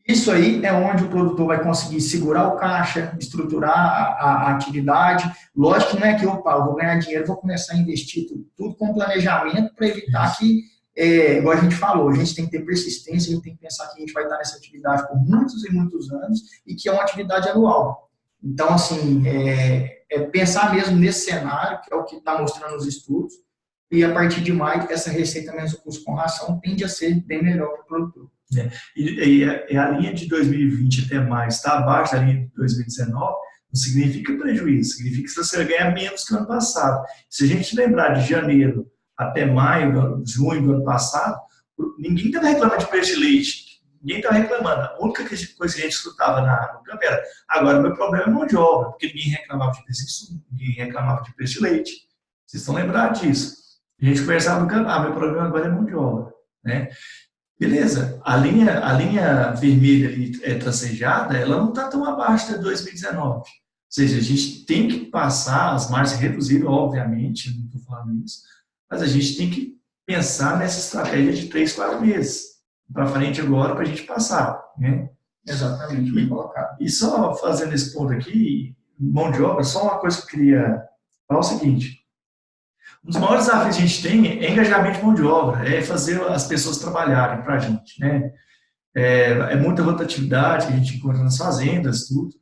Speaker 1: Isso aí é onde o produtor vai conseguir segurar o caixa, estruturar a atividade. Lógico que não é que eu vou ganhar dinheiro, vou começar a investir tudo com planejamento para evitar que, igual a gente falou, a gente tem que ter persistência, a gente tem que pensar que a gente vai estar nessa atividade por muitos e muitos anos e que é uma atividade anual. Então, assim, pensar mesmo nesse cenário, que é o que está mostrando os estudos, e a partir de maio, essa receita menos o custo com ração tende a ser bem melhor para o produtor.
Speaker 2: E a linha de 2020 até mais está abaixo da linha de 2019, não significa prejuízo, significa que você vai ganhar menos que o ano passado. Se a gente lembrar de janeiro até maio, junho do ano passado, ninguém estava reclamando de preço de leite. Ninguém estava reclamando. A única coisa que a gente escutava no campo era: agora, meu problema é mão de obra, porque ninguém reclamava de preço de insumo, ninguém reclamava de preço de leite. Vocês estão lembrados disso? A gente conversava no campo: meu problema agora é mão de obra. Né? Beleza, a linha vermelha ali, tracejada, ela não está tão abaixo de 2019. Ou seja, a gente tem que passar, as margens reduziram, obviamente, não estou falando isso, mas a gente tem que pensar nessa estratégia de 3, 4 meses para frente agora, para a gente passar. Né?
Speaker 1: Exatamente, bem colocado.
Speaker 2: E só fazendo esse ponto aqui, mão de obra, só uma coisa que eu queria falar: o seguinte: um dos maiores desafios que a gente tem é engajamento de mão de obra, é fazer as pessoas trabalharem para a gente. Né? É muita rotatividade que a gente encontra nas fazendas, tudo.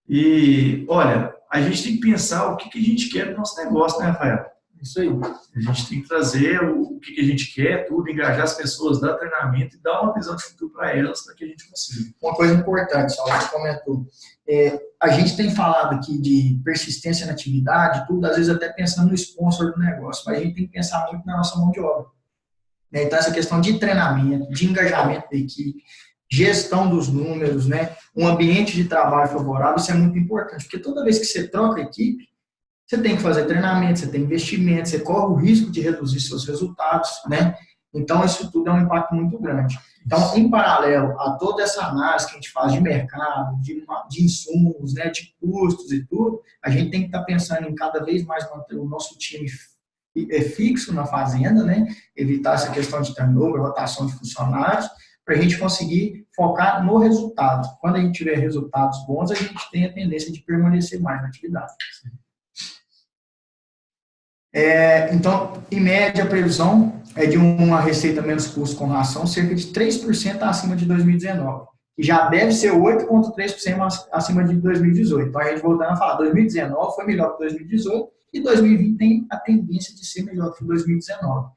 Speaker 2: E, olha, a gente tem que pensar o que a gente quer no nosso negócio, né, Rafael?
Speaker 1: Isso aí.
Speaker 2: A gente tem que trazer o que a gente quer, tudo, engajar as pessoas, dar treinamento e dar uma visão de futuro para elas, para que a gente consiga.
Speaker 1: Uma coisa importante, só você comentou, a gente tem falado aqui de persistência na atividade, tudo, às vezes até pensando no sponsor do negócio, mas a gente tem que pensar muito na nossa mão de obra. Então, essa questão de treinamento, de engajamento da equipe, gestão dos números, né, um ambiente de trabalho favorável, isso é muito importante, porque toda vez que você troca a equipe, você tem que fazer treinamento, você tem investimento, você corre o risco de reduzir seus resultados, né? Então, isso tudo é um impacto muito grande. Então, em paralelo a toda essa análise que a gente faz de mercado, de insumos, né, de custos e tudo, a gente tem que estar pensando em cada vez mais manter o nosso time fixo na fazenda, né? Evitar essa questão de turnover, rotação de funcionários, para a gente conseguir focar no resultado. Quando a gente tiver resultados bons, a gente tem a tendência de permanecer mais na atividade. Então, em média, a previsão é de uma receita menos custo com ração cerca de 3% acima de 2019, que já deve ser 8,3% acima de 2018. Então, a gente voltando a falar, 2019 foi melhor que 2018 e 2020 tem a tendência de ser melhor que 2019.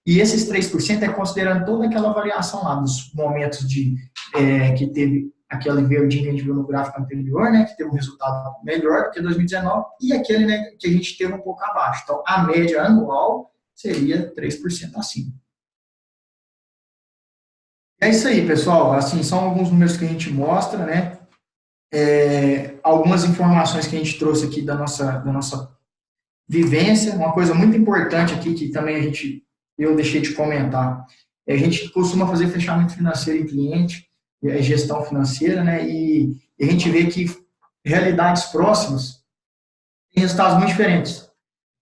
Speaker 1: E esses 3% é considerando toda aquela variação lá, dos momentos que teve aquele verdinho que a gente viu no gráfico anterior, né, que teve um resultado melhor do que 2019, e aquele, né, que a gente teve um pouco abaixo. Então, a média anual seria 3% acima. É isso aí, pessoal. Assim, são alguns números que a gente mostra, né, algumas informações que a gente trouxe aqui da nossa vivência. Uma coisa muito importante aqui, que também eu deixei de comentar, a gente costuma fazer fechamento financeiro em cliente, gestão financeira, né? E a gente vê que realidades próximas têm resultados muito diferentes.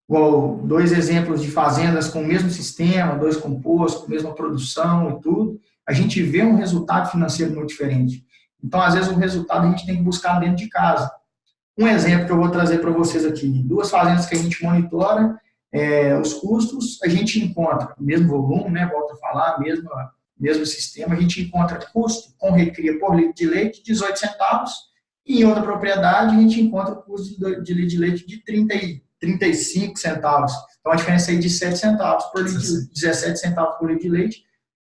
Speaker 1: Igual 2 exemplos de fazendas com o mesmo sistema, 2 compostos, mesma produção e tudo, a gente vê um resultado financeiro muito diferente. Então, às vezes, o resultado a gente tem que buscar dentro de casa. Um exemplo que eu vou trazer para vocês aqui: 2 fazendas que a gente monitora, os custos, a gente encontra o mesmo volume, né? Volto a falar, mesmo sistema, a gente encontra custo com recria por litro de leite, 18 centavos, e em outra propriedade a gente encontra custo de litro de leite de 35 centavos. Então, a diferença aí de 7 centavos por litro, 17 centavos por litro de leite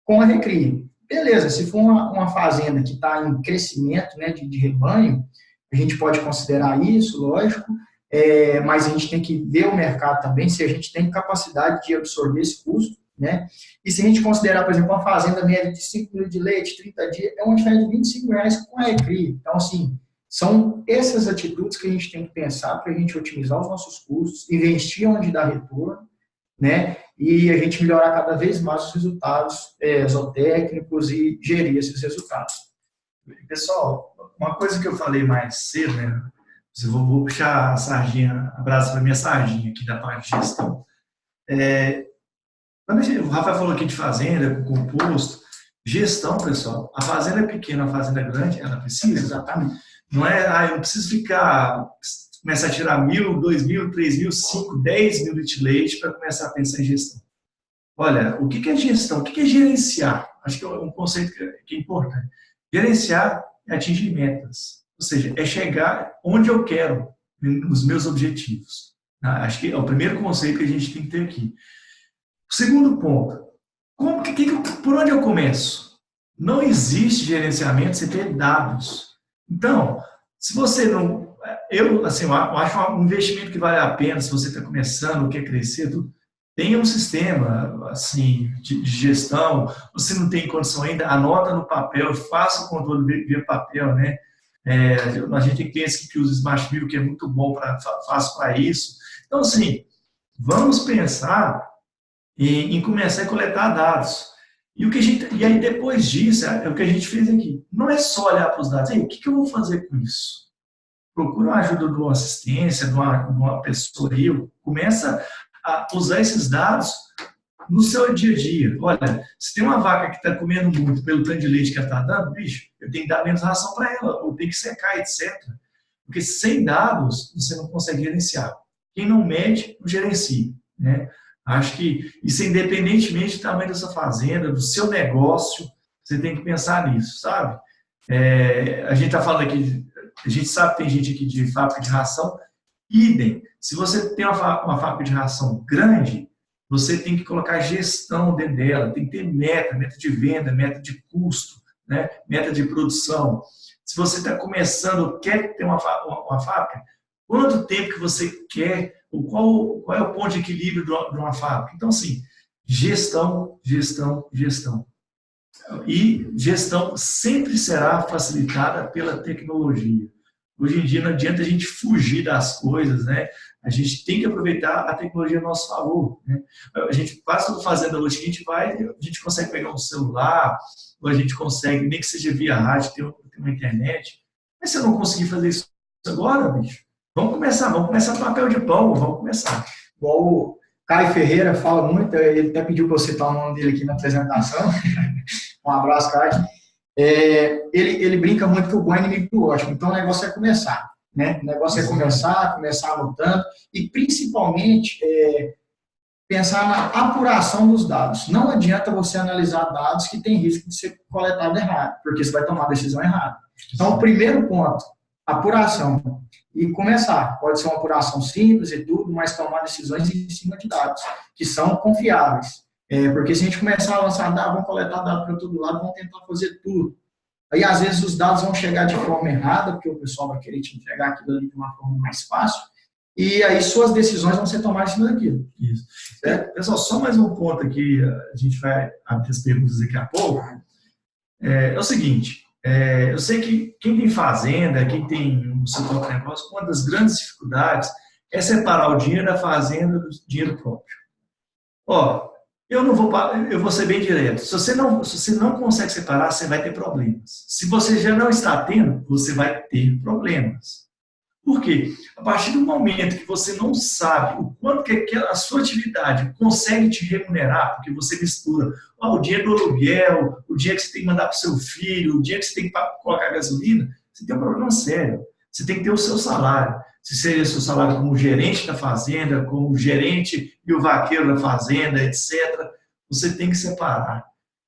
Speaker 1: com a recria. Beleza, se for uma fazenda que está em crescimento, né, de rebanho, a gente pode considerar isso, lógico, mas a gente tem que ver o mercado também, se a gente tem capacidade de absorver esse custo, né? E se a gente considerar, por exemplo, uma fazenda média de 5 litros de leite, 30 dias, é uma diferença de R$25 com a recria. Então, assim, são essas atitudes que a gente tem que pensar para a gente otimizar os nossos custos, investir onde dá retorno, né? E a gente melhorar cada vez mais os resultados zootécnicos e gerir esses resultados.
Speaker 2: Pessoal, uma coisa que eu falei mais cedo, né? Vou puxar a sardinha, abraço para minha sardinha aqui da parte de gestão. Quando o Rafael falou aqui de fazenda, com composto, gestão, pessoal, a fazenda é pequena, a fazenda é grande, ela precisa.
Speaker 1: Exatamente.
Speaker 2: Não é, eu não preciso começar a tirar 1.000, 2.000, 3.000, 5, 10 mil litros de leite para começar a pensar em gestão. Olha, o que é gestão? O que é gerenciar? Acho que é um conceito que é importante. Gerenciar é atingir metas, ou seja, é chegar onde eu quero, nos meus objetivos. Acho que é o primeiro conceito que a gente tem que ter aqui. O segundo ponto, por onde eu começo? Não existe gerenciamento sem ter dados. Então, se você não... eu acho um investimento que vale a pena, se você está começando, quer crescer, tenha um sistema assim, de gestão. Você não tem condição ainda, anota no papel, faça o controle via papel, né? A gente tem clientes que usam Smart View, que é muito bom, fácil para isso. Então, assim, vamos pensar em começar a coletar dados. E aí, depois disso, é o que a gente fez aqui. Não é só olhar para os dados. O que eu vou fazer com isso? Procura a ajuda de uma assistência, de uma pessoa aí. Começa a usar esses dados no seu dia a dia. Olha, se tem uma vaca que está comendo muito pelo tanto de leite que ela está dando, bicho, eu tenho que dar menos ração para ela, ou tem que secar, etc. Porque sem dados, você não consegue gerenciar. Quem não mede, não gerencia, né? Acho que isso, independentemente do tamanho da sua fazenda, do seu negócio, você tem que pensar nisso, sabe? A gente está falando aqui, a gente sabe que tem gente aqui de fábrica de ração, idem. Se você tem uma fábrica de ração grande, você tem que colocar gestão dentro dela, tem que ter meta de venda, meta de custo, né? Meta de produção. Se você está começando, quer ter uma fábrica, quanto tempo que você quer, ou qual é o ponto de equilíbrio de uma fábrica? Então, assim, gestão. E gestão sempre será facilitada pela tecnologia. Hoje em dia não adianta a gente fugir das coisas, né? A gente tem que aproveitar a tecnologia a nosso favor, né? A gente passa do fazenda hoje que a gente consegue pegar um celular, ou a gente consegue, nem que seja via rádio, ter uma internet. Mas se eu não conseguir fazer isso agora, bicho, vamos começar papel de pão, vamos começar.
Speaker 1: Igual o Caio Ferreira fala muito, ele até pediu para eu citar o nome dele aqui na apresentação. Um abraço, Caio. Ele brinca muito que o bom é inimigo do ótimo. Então, o negócio é começar, né? O negócio é começar anotando e, principalmente, pensar na apuração dos dados. Não adianta você analisar dados que tem risco de ser coletado errado, porque você vai tomar a decisão errada. Então, o primeiro ponto, apuração. E começar. Pode ser uma apuração simples e tudo, mas tomar decisões em cima de dados, que são confiáveis. Porque se a gente começar a lançar dados, vamos coletar dados para todo lado, vamos tentar fazer tudo. Aí, às vezes, os dados vão chegar de forma errada, porque o pessoal vai querer te entregar aquilo ali de uma forma mais fácil, e aí suas decisões vão ser tomadas em cima daquilo.
Speaker 2: Isso. Pessoal, só mais um ponto aqui, a gente vai abrir as perguntas daqui a pouco. É o seguinte, eu sei que quem tem fazenda, quem tem o seu próprio negócio, uma das grandes dificuldades é separar o dinheiro da fazenda do dinheiro próprio. Eu vou ser bem direto. Se você não consegue separar, você vai ter problemas. Se você já não está tendo, você vai ter problemas. Por quê? A partir do momento que você não sabe o quanto que a sua atividade consegue te remunerar, porque você mistura o dinheiro do aluguel, o dinheiro que você tem que mandar para o seu filho, o dinheiro que você tem que colocar gasolina, você tem um problema sério. Você tem que ter o seu salário. Se seja o seu salário como gerente da fazenda, como gerente e o vaqueiro da fazenda, etc. Você tem que separar.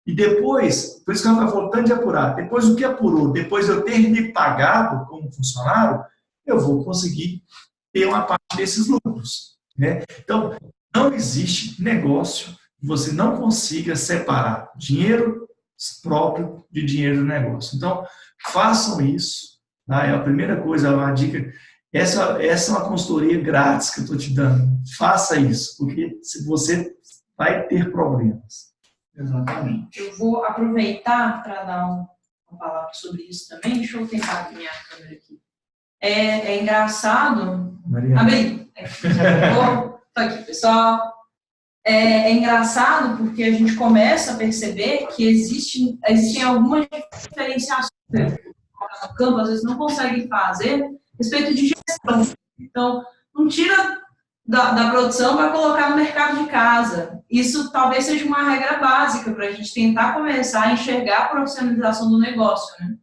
Speaker 2: E depois, por isso que eu estava voltando de apurar, depois o que apurou, depois eu ter me pagado como funcionário, eu vou conseguir ter uma parte desses lucros, né? Então, não existe negócio que você não consiga separar dinheiro próprio de dinheiro do negócio. Então, façam isso. Tá? É a primeira coisa, uma dica. Essa é uma consultoria grátis que eu estou te dando. Faça isso, porque você vai ter problemas.
Speaker 1: Exatamente.
Speaker 3: Eu vou aproveitar para dar uma palavra sobre isso também. Deixa eu tentar abrir minha câmera aqui. É engraçado. Abri. Estou aqui, pessoal. É engraçado porque a gente começa a perceber que existem algumas diferenciações no campo, às vezes não conseguem fazer a respeito de gestão. Então, não tira da produção para colocar no mercado de casa. Isso talvez seja uma regra básica para a gente tentar começar a enxergar a profissionalização do negócio, né?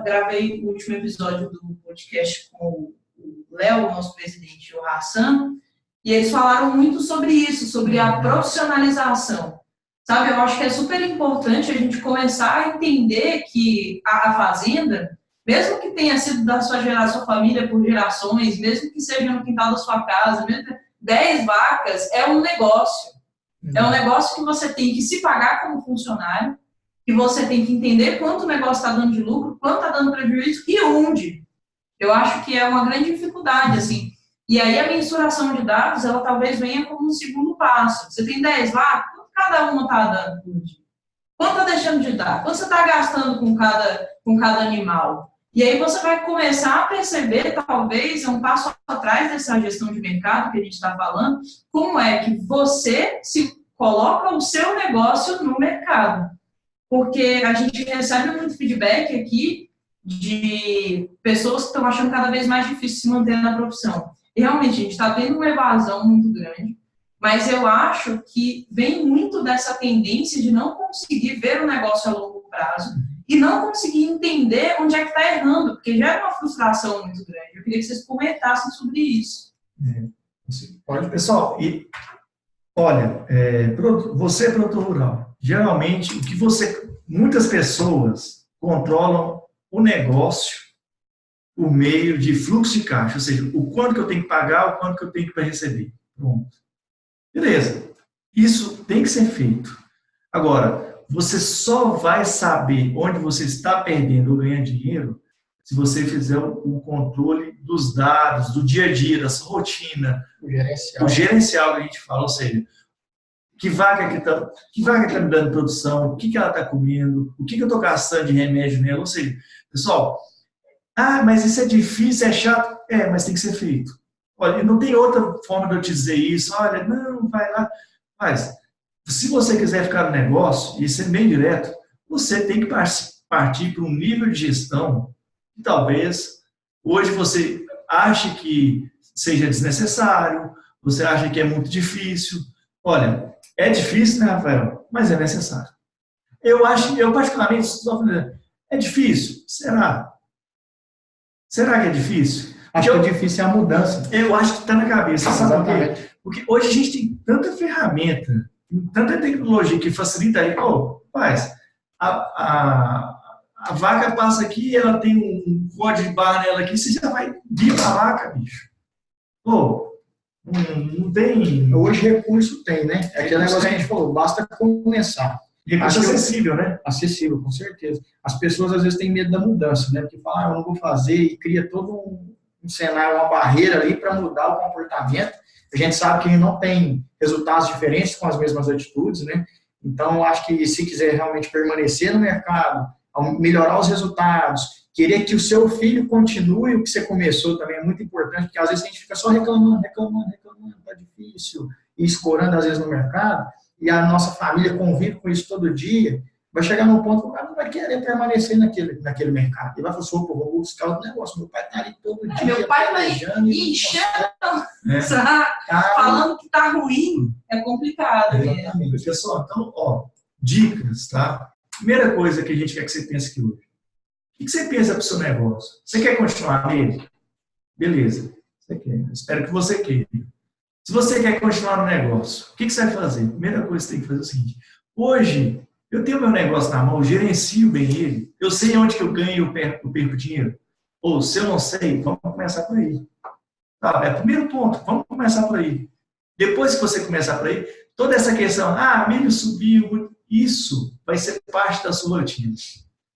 Speaker 3: Gravei o último episódio do podcast com o Léo, nosso presidente, e o Hassan, e eles falaram muito sobre isso, sobre a profissionalização. Sabe, eu acho que é super importante a gente começar a entender que a fazenda, mesmo que tenha sido da sua família por gerações, mesmo que seja no quintal da sua casa, mesmo 10 vacas, é um negócio. É um negócio que você tem que se pagar como funcionário, que você tem que entender quanto o negócio está dando de lucro, quanto está dando prejuízo e onde. Eu acho que é uma grande dificuldade, assim. E aí a mensuração de dados, ela talvez venha como um segundo passo. Você tem 10 lá, quanto cada uma está dando por dia? Quanto está deixando de dar? Quanto você está gastando com cada animal? E aí você vai começar a perceber, talvez, um passo atrás dessa gestão de mercado que a gente está falando, como é que você se coloca o seu negócio no mercado. Porque a gente recebe muito feedback aqui de pessoas que estão achando cada vez mais difícil se manter na profissão. E realmente, a gente está tendo uma evasão muito grande, mas eu acho que vem muito dessa tendência de não conseguir ver o negócio a longo prazo e não conseguir entender onde é que está errando, porque gera uma frustração muito grande. Eu queria que vocês comentassem sobre isso.
Speaker 2: Pode, pessoal. E, olha, você é produtor rural. Geralmente, muitas pessoas controlam o negócio por meio de fluxo de caixa, ou seja, o quanto que eu tenho que pagar, o quanto que eu tenho que receber. Pronto. Beleza. Isso tem que ser feito. Agora, você só vai saber onde você está perdendo ou ganhando dinheiro se você fizer o controle dos dados, do dia a dia, da sua rotina, o gerencial que a gente fala, ou seja, que vaca que está me dando produção, o que ela está comendo, o que eu estou gastando de remédio nela, ou seja, pessoal, mas isso é difícil, é chato, mas tem que ser feito. Olha, não tem outra forma de eu te dizer isso, olha, não, vai lá, mas se você quiser ficar no negócio, e ser bem direto, você tem que partir para um nível de gestão que talvez hoje você ache que seja desnecessário, você acha que é muito difícil. Olha, é difícil, né, Rafael? Mas é necessário. Eu particularmente, é difícil? Será? Será que é difícil?
Speaker 1: Acho que é difícil é a mudança.
Speaker 2: Eu acho que está na cabeça, sabe por quê? Porque hoje a gente tem tanta ferramenta, tanta tecnologia que facilita aí. A vaca passa aqui, ela tem um código de barra nela aqui, você já vai vir para a vaca, bicho. Não tem...
Speaker 1: Hoje recurso tem, né? É aquele negócio que a gente falou, basta começar.
Speaker 2: Recurso acessível, né?
Speaker 1: Acessível, com certeza. As pessoas às vezes têm medo da mudança, né? Porque falam, eu não vou fazer, e cria todo um cenário, uma barreira ali para mudar o comportamento. A gente sabe que não tem resultados diferentes com as mesmas atitudes, né? Então, eu acho que se quiser realmente permanecer no mercado, melhorar os resultados, querer que o seu filho continue o que você começou também é muito importante, porque às vezes a gente fica só reclamando, tá difícil, e escorando às vezes no mercado, e a nossa família convive com isso todo dia, vai chegar num ponto que o cara não vai querer permanecer naquele mercado. Ele vai falar assim, vou buscar outro negócio. Meu pai está ali todo dia.
Speaker 3: Meu pai vai inchando, falando que está ruim, é complicado.
Speaker 2: Exatamente. Pessoal, então, dicas, tá? Primeira coisa que a gente quer que você pense aqui hoje. O que você pensa para o seu negócio? Você quer continuar nele? Beleza. Você quer. Espero que você queira. Se você quer continuar no negócio, o que você vai fazer? Primeira coisa que você tem que fazer é o seguinte. Hoje, eu tenho meu negócio na mão, eu gerencio bem ele, eu sei onde que eu ganho e eu perco dinheiro. Ou, se eu não sei, vamos começar por aí. Tá, é o primeiro ponto, vamos começar por aí. Depois que você começar por aí, toda essa questão, milho subiu, isso vai ser parte da sua rotina.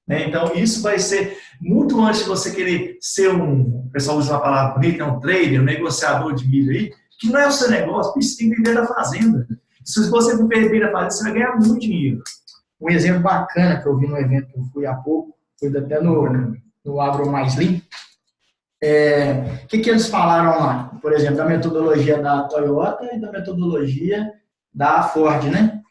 Speaker 2: Né? Então, isso vai ser muito antes de você querer ser o pessoal usa uma palavra bonita, um trader, um negociador de milho aí, que não é o seu negócio, isso tem que viver da fazenda. Se você for viver da fazenda, você vai ganhar muito dinheiro.
Speaker 1: Um exemplo bacana que eu vi no evento que eu fui há pouco, foi até no Agro Mais Limpo. O que eles falaram lá? Por exemplo, da metodologia da Toyota e da metodologia da Ford, né?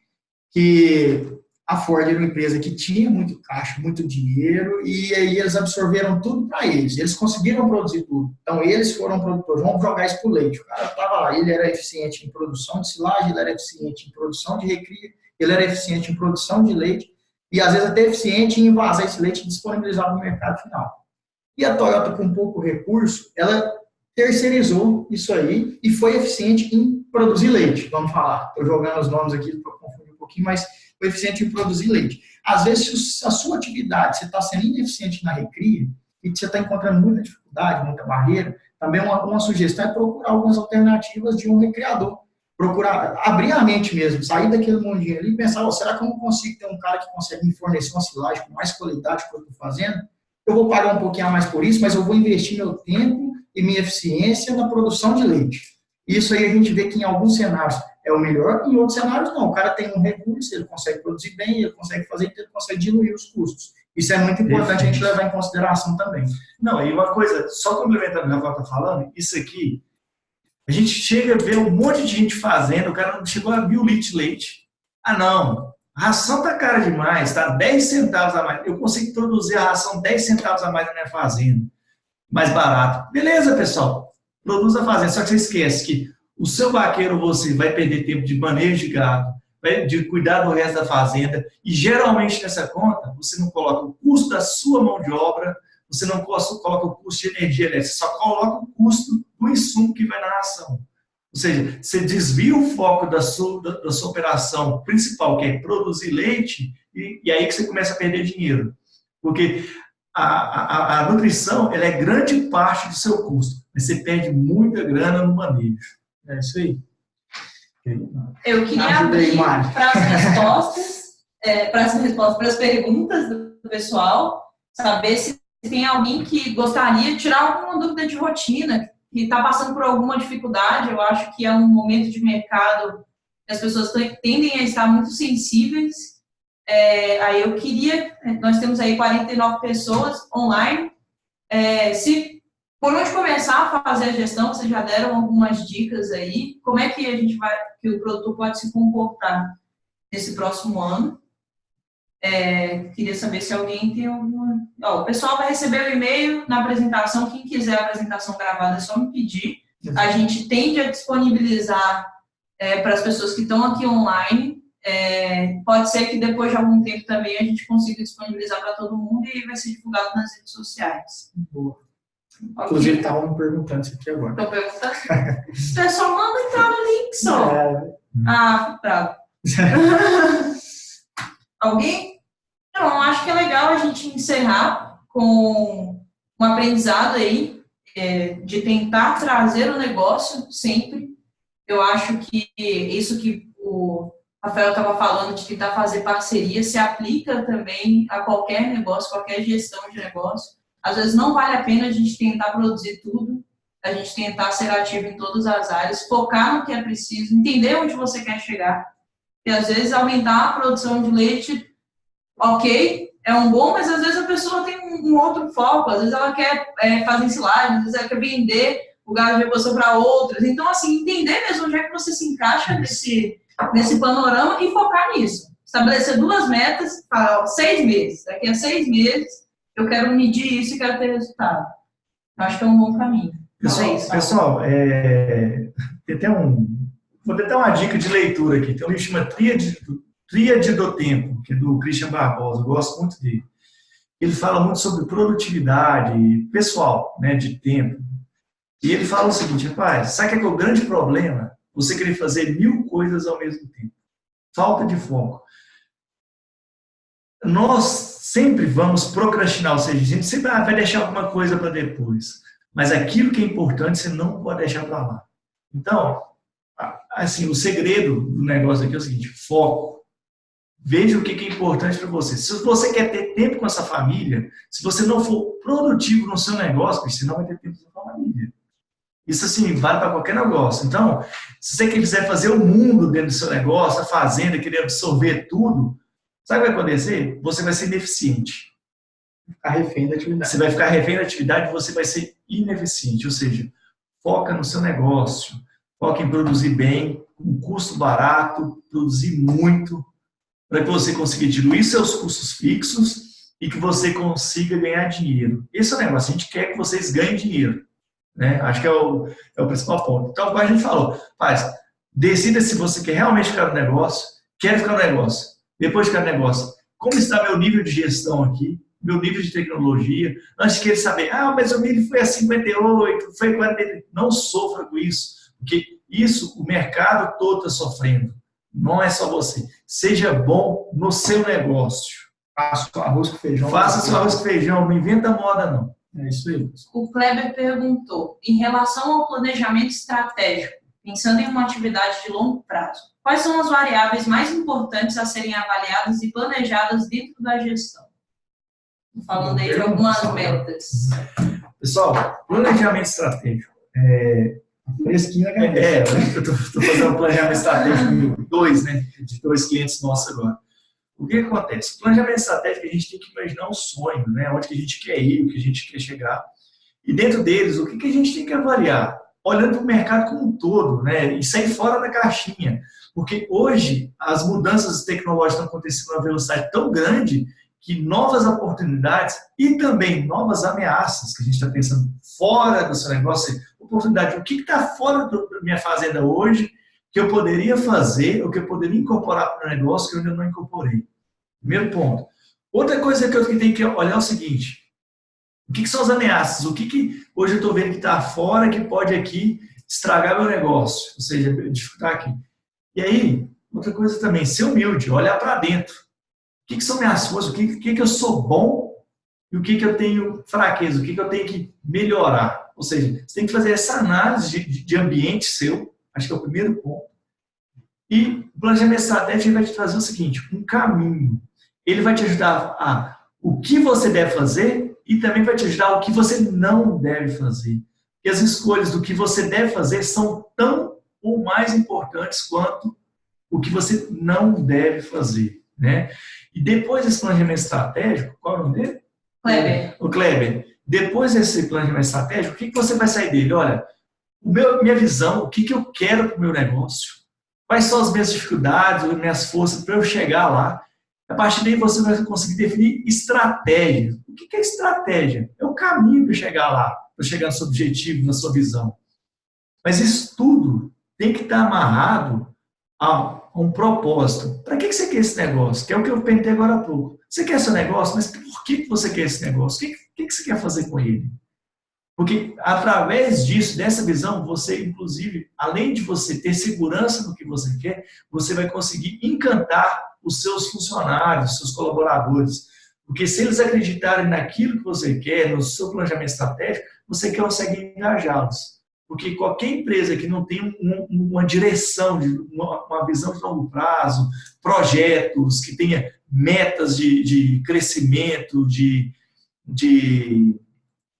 Speaker 1: Que a Ford era uma empresa que tinha muito caixa, muito dinheiro, e aí eles absorveram tudo para eles. Eles conseguiram produzir tudo. Então, eles foram produtores. Vamos jogar isso para o leite. O cara estava lá, ele era eficiente em produção de silagem, ele era eficiente em produção de recria, ele era eficiente em produção de leite, e às vezes até eficiente em envasar esse leite e disponibilizar no mercado final. E a Toyota, com pouco recurso, ela terceirizou isso aí e foi eficiente em produzir leite, vamos falar. Estou jogando os nomes aqui para confundir um pouquinho, mas foi eficiente em produzir leite. Às vezes, se a sua atividade, você está sendo ineficiente na recria e você está encontrando muita dificuldade, muita barreira, também uma sugestão é procurar algumas alternativas de um recreador. Procurar, abrir a mente mesmo, sair daquele mundinho ali e pensar, será que eu não consigo ter um cara que consegue me fornecer uma silagem com mais qualidade que eu estou fazendo? eu vou pagar um pouquinho a mais por isso, mas eu vou investir meu tempo e minha eficiência na produção de leite. Isso aí a gente vê que em alguns cenários é o melhor, em outros cenários não. O cara tem um recurso, ele consegue produzir bem, ele consegue fazer, ele consegue diluir os custos. Isso é muito importante a gente levar em consideração também.
Speaker 2: Não, e uma coisa, só complementando o que a Rafael está falando, isso aqui, a gente chega a ver um monte de gente fazendo, o cara chegou a 1.000 litros de leite. Ah, não, a ração tá cara demais, tá 10 centavos a mais. Eu consigo produzir a ração 10 centavos a mais na minha fazenda, mais barato. Beleza, pessoal, produz a fazenda, só que você esquece que o seu vaqueiro, você vai perder tempo de manejo de gado, de cuidar do resto da fazenda, e geralmente nessa conta, você não coloca o custo da sua mão de obra, você não coloca o custo de energia elétrica, você só coloca o custo do insumo que vai na ração. Ou seja, você desvia o foco da sua operação principal, que é produzir leite, e aí que você começa a perder dinheiro. Porque a nutrição, ela é grande parte do seu custo, mas você perde muita grana no manejo.
Speaker 1: É isso aí.
Speaker 3: Eu queria abrir para as respostas, para as perguntas do pessoal, saber se tem alguém que gostaria de tirar alguma dúvida de rotina, que está passando por alguma dificuldade. Eu acho que é um momento de mercado que as pessoas tendem a estar muito sensíveis. Aí eu queria, nós temos aí 49 pessoas online, por onde começar a fazer a gestão, vocês já deram algumas dicas aí. Como é que que o produtor pode se comportar nesse próximo ano? Queria saber se alguém tem alguma... o pessoal vai receber o e-mail na apresentação. Quem quiser a apresentação gravada é só me pedir. A gente tende a disponibilizar para as pessoas que estão aqui online. Pode ser que depois de algum tempo também a gente consiga disponibilizar para todo mundo e vai ser divulgado nas redes sociais.
Speaker 1: Boa.
Speaker 3: Okay.
Speaker 1: Inclusive, estavam me perguntando isso aqui agora.
Speaker 3: Estou perguntando? O pessoal manda entrar no link só. Bravo. Alguém? Então, acho que é legal a gente encerrar com um aprendizado aí, de tentar trazer o negócio sempre. Eu acho que isso que o Rafael estava falando, de tentar fazer parceria, se aplica também a qualquer negócio, qualquer gestão de negócio. Às vezes não vale a pena a gente tentar produzir tudo, a gente tentar ser ativo em todas as áreas, focar no que é preciso, entender onde você quer chegar. E às vezes aumentar a produção de leite, ok, é um bom, mas às vezes a pessoa tem um outro foco, às vezes ela quer fazer ensilagem, às vezes ela quer vender o gado de reposição para outras. Então, assim, entender mesmo onde é que você se encaixa nesse panorama e focar nisso. Estabelecer 2 metas, 6 meses. Daqui a 6 meses eu quero medir isso e quero ter resultado. Eu acho que é um bom caminho.
Speaker 2: Pessoal, vou dar uma dica de leitura aqui. Tem um livro que chama Tríade do Tempo, que é do Christian Barbosa. Eu gosto muito dele. Ele fala muito sobre produtividade pessoal, né, de tempo. E ele fala o seguinte: rapaz, sabe o que é o grande problema? Você querer fazer 1000 coisas ao mesmo tempo. Falta de foco. Nós sempre vamos procrastinar, ou seja, a gente sempre vai deixar alguma coisa para depois. Mas aquilo que é importante, você não pode deixar para lá. Então, assim, o segredo do negócio aqui é o seguinte: foco. Veja o que é importante para você. Se você quer ter tempo com essa família, se você não for produtivo no seu negócio, você não vai ter tempo com a sua família. Isso, assim, vale para qualquer negócio. Então, se você quiser fazer o mundo dentro do seu negócio, a fazenda, querer absorver tudo, sabe o que vai acontecer? Você vai ser ineficiente.
Speaker 1: Ficar refém da atividade.
Speaker 2: Você vai ficar refém da atividade e você vai ser ineficiente. Ou seja, foca no seu negócio, foca em produzir bem, com custo barato, produzir muito, para que você consiga diluir seus custos fixos e que você consiga ganhar dinheiro. Esse é o negócio, a gente quer que vocês ganhem dinheiro. Né? Acho que é o principal ponto. Então, como a gente falou, decida se você quer realmente ficar no negócio, quer ficar no negócio. Depois de ficar no negócio, como está meu nível de gestão aqui, meu nível de tecnologia, antes de querer saber, mas o milho foi a 58, foi a 40, não sofra com isso, porque isso o mercado todo está sofrendo, não é só você. Seja bom no seu negócio.
Speaker 1: Faça seu arroz com feijão.
Speaker 2: Faça seu arroz com feijão, não inventa moda não.
Speaker 1: É isso aí.
Speaker 3: O Kleber perguntou, em relação ao planejamento estratégico, pensando em uma atividade de longo prazo, quais são as variáveis mais importantes a serem avaliadas e planejadas dentro da gestão? falando aí de algumas metas.
Speaker 2: Pessoal, planejamento estratégico.
Speaker 1: Fresquinha,
Speaker 2: Eu estou fazendo um planejamento estratégico de 2 clientes nossos agora. O que acontece? O planejamento estratégico, a gente tem que imaginar um sonho, né? Onde que a gente quer ir, o que a gente quer chegar. E dentro deles, o que a gente tem que avaliar? Olhando para o mercado como um todo, né? E sair fora da caixinha. Porque hoje, as mudanças tecnológicas estão acontecendo a uma velocidade tão grande que novas oportunidades e também novas ameaças que a gente está pensando fora do seu negócio, oportunidade, o que está fora da minha fazenda hoje que eu poderia fazer, ou que eu poderia incorporar para o negócio que eu ainda não incorporei. Primeiro ponto. Outra coisa que eu tenho que olhar é o seguinte, o que são as ameaças? O que hoje eu estou vendo que está fora que pode aqui estragar meu negócio, ou seja, dificultar aqui. E aí, outra coisa também, ser humilde, olhar para dentro. O que são minhas forças? O que eu sou bom e o que eu tenho fraqueza? O que eu tenho que melhorar? Ou seja, você tem que fazer essa análise de ambiente seu, acho que é o primeiro ponto. E o planejamento estratégico vai te trazer o seguinte, um caminho. Ele vai te ajudar a o que você deve fazer e também vai te ajudar o que você não deve fazer. E as escolhas do que você deve fazer são tão ou mais importantes quanto o que você não deve fazer, né? E depois desse planejamento estratégico, qual é o nome dele?
Speaker 3: Kleber.
Speaker 2: O Kleber. Depois desse planejamento estratégico, o que você vai sair dele? Olha, minha visão, o que eu quero para o meu negócio? Quais são as minhas dificuldades, as minhas forças para eu chegar lá? A partir daí você vai conseguir definir estratégia. O que é estratégia? É o caminho para chegar lá, para chegar no seu objetivo, na sua visão. Mas isso tudo tem que estar amarrado a um propósito. Para que você quer esse negócio? Que é o que eu perguntei agora há pouco. Você quer seu negócio, mas por que você quer esse negócio? O que você quer fazer com ele? Porque através disso, dessa visão, você, inclusive, além de você ter segurança no que você quer, você vai conseguir encantar os seus funcionários, os seus colaboradores. Porque se eles acreditarem naquilo que você quer, no seu planejamento estratégico, você consegue engajá-los. Porque qualquer empresa que não tem uma direção, uma visão de longo prazo, projetos, que tenha metas de crescimento, de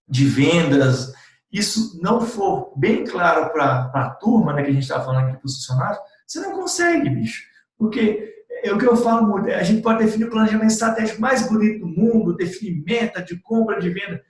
Speaker 2: vendas, isso não for bem claro para a turma, né, que a gente está falando aqui para os funcionários, você não consegue, bicho. Porque é o que eu falo muito, a gente pode definir o planejamento estratégico mais bonito do mundo, definir meta de compra, de venda,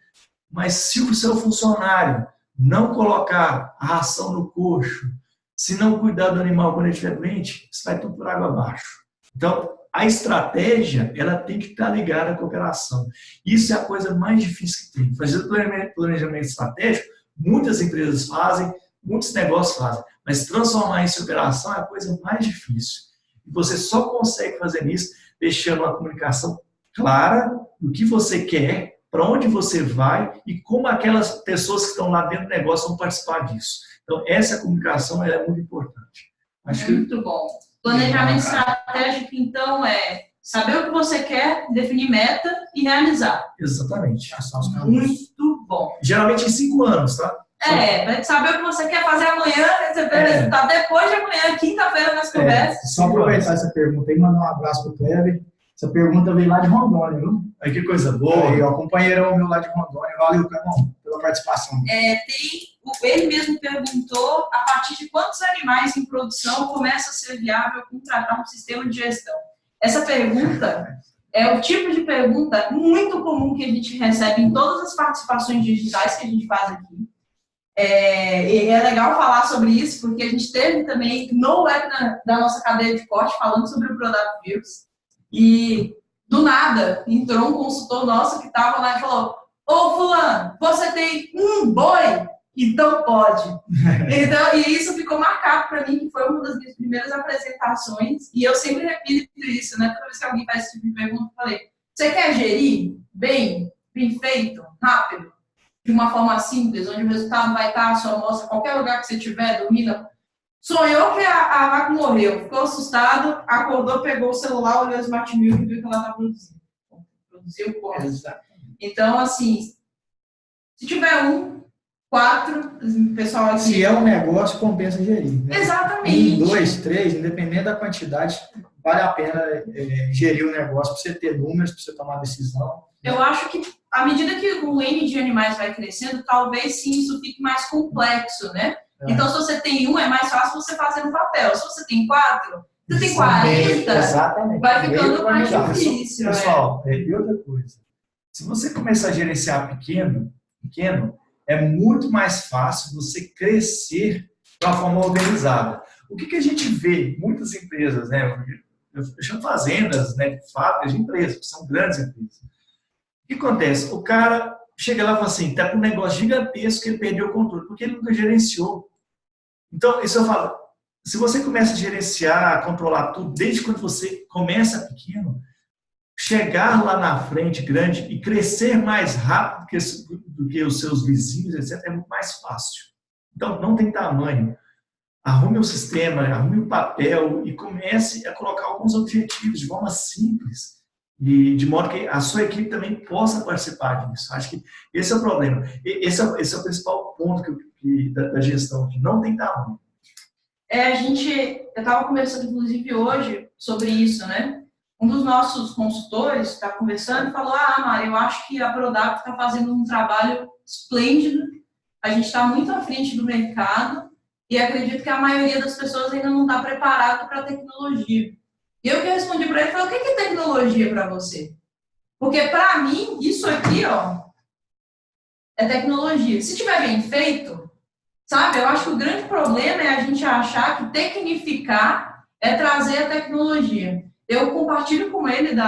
Speaker 2: mas se o seu funcionário não colocar a ração no coxo, se não cuidar do animal quando ele estiver doente, isso vai tudo por água abaixo. Então, a estratégia, ela tem que estar ligada à cooperação. Isso é a coisa mais difícil que tem. Fazer o planejamento estratégico, muitas empresas fazem, muitos negócios fazem, mas transformar isso em operação é a coisa mais difícil. E você só consegue fazer isso deixando uma comunicação clara do que você quer, para onde você vai e como aquelas pessoas que estão lá dentro do negócio vão participar disso. Então, essa comunicação ela é muito importante.
Speaker 3: Muito bom. Planejamento estratégico, então, é saber o que você quer, definir meta e realizar.
Speaker 2: Exatamente.
Speaker 3: Muito bom.
Speaker 2: Geralmente em 5 anos, tá?
Speaker 3: Para saber o que você quer fazer amanhã, receber o resultado depois de amanhã, quinta-feira, nas conversas.
Speaker 1: Só aproveitar essa pergunta e mandar um abraço para o Kleber. Essa pergunta veio lá de Rondônia, viu?
Speaker 2: Aí, que coisa boa.
Speaker 1: Aí, ó, companheirão meu lá de Rondônia. Valeu, Clemão, pela participação.
Speaker 3: Ele mesmo perguntou a partir de quantos animais em produção começa a ser viável contratar um sistema de gestão. Essa pergunta é o tipo de pergunta muito comum que a gente recebe em todas as participações digitais que a gente faz aqui. E é legal falar sobre isso, porque a gente teve também no webinar da nossa cadeia de corte falando sobre o Product Views. E, do nada, entrou um consultor nosso que estava lá e falou: ô fulano, você tem um boi? Então pode. Então, e isso ficou marcado para mim, que foi uma das minhas primeiras apresentações. E eu sempre repito isso, né? Toda vez que alguém faz esse tipo de pergunta, eu falei: você quer gerir bem feito, rápido, de uma forma simples, onde o resultado vai estar à sua amostra, qualquer lugar que você estiver, dormindo? Sonhou que a vaca morreu, ficou assustado, acordou, pegou o celular, olhou o Smart Milk e viu que ela está produzindo. Produziu quanto? Então, assim, se tiver 4, pessoal aqui...
Speaker 1: Se é um negócio, compensa gerir. Né?
Speaker 3: Exatamente.
Speaker 1: 1, 2, 3, independente da quantidade, vale a pena gerir o negócio para você ter números, para você tomar decisão.
Speaker 3: Eu acho que, à medida que o N de animais vai crescendo, talvez sim isso fique mais complexo, né? Então, se você tem um, é mais fácil você fazer no papel. Se você tem 4, você tem 40,
Speaker 1: exatamente.
Speaker 3: vai ficando mais difícil.
Speaker 2: Pessoal, e outra coisa, se você começar a gerenciar pequeno, é muito mais fácil você crescer de uma forma organizada. O que a gente vê? Muitas empresas, né? Eu chamo fazendas, né? Fábricas de empresas, que são grandes empresas. O que acontece? O cara chega lá e fala assim, está com um negócio gigantesco que ele perdeu o controle, porque ele nunca gerenciou. Então, isso eu falo, se você começa a gerenciar, controlar tudo, desde quando você começa pequeno, chegar lá na frente grande e crescer mais rápido do que os seus vizinhos, etc., é muito mais fácil. Então, não tem tamanho. Arrume o sistema, arrume o papel e comece a colocar alguns objetivos de forma simples, e de modo que a sua equipe também possa participar disso. Acho que esse é o problema. Esse é o principal ponto da gestão, que não tem tamanho.
Speaker 3: Eu estava conversando, inclusive, hoje sobre isso, né? Um dos nossos consultores está conversando e falou, Mari, eu acho que a Prodap está fazendo um trabalho esplêndido, a gente está muito à frente do mercado e acredito que a maioria das pessoas ainda não está preparada para a tecnologia. E eu que respondi para ele, falei, o que é tecnologia para você? Porque para mim, isso aqui, ó, é tecnologia. Se tiver bem feito, sabe, eu acho que o grande problema é a gente achar que tecnificar é trazer a tecnologia. Eu compartilho com ele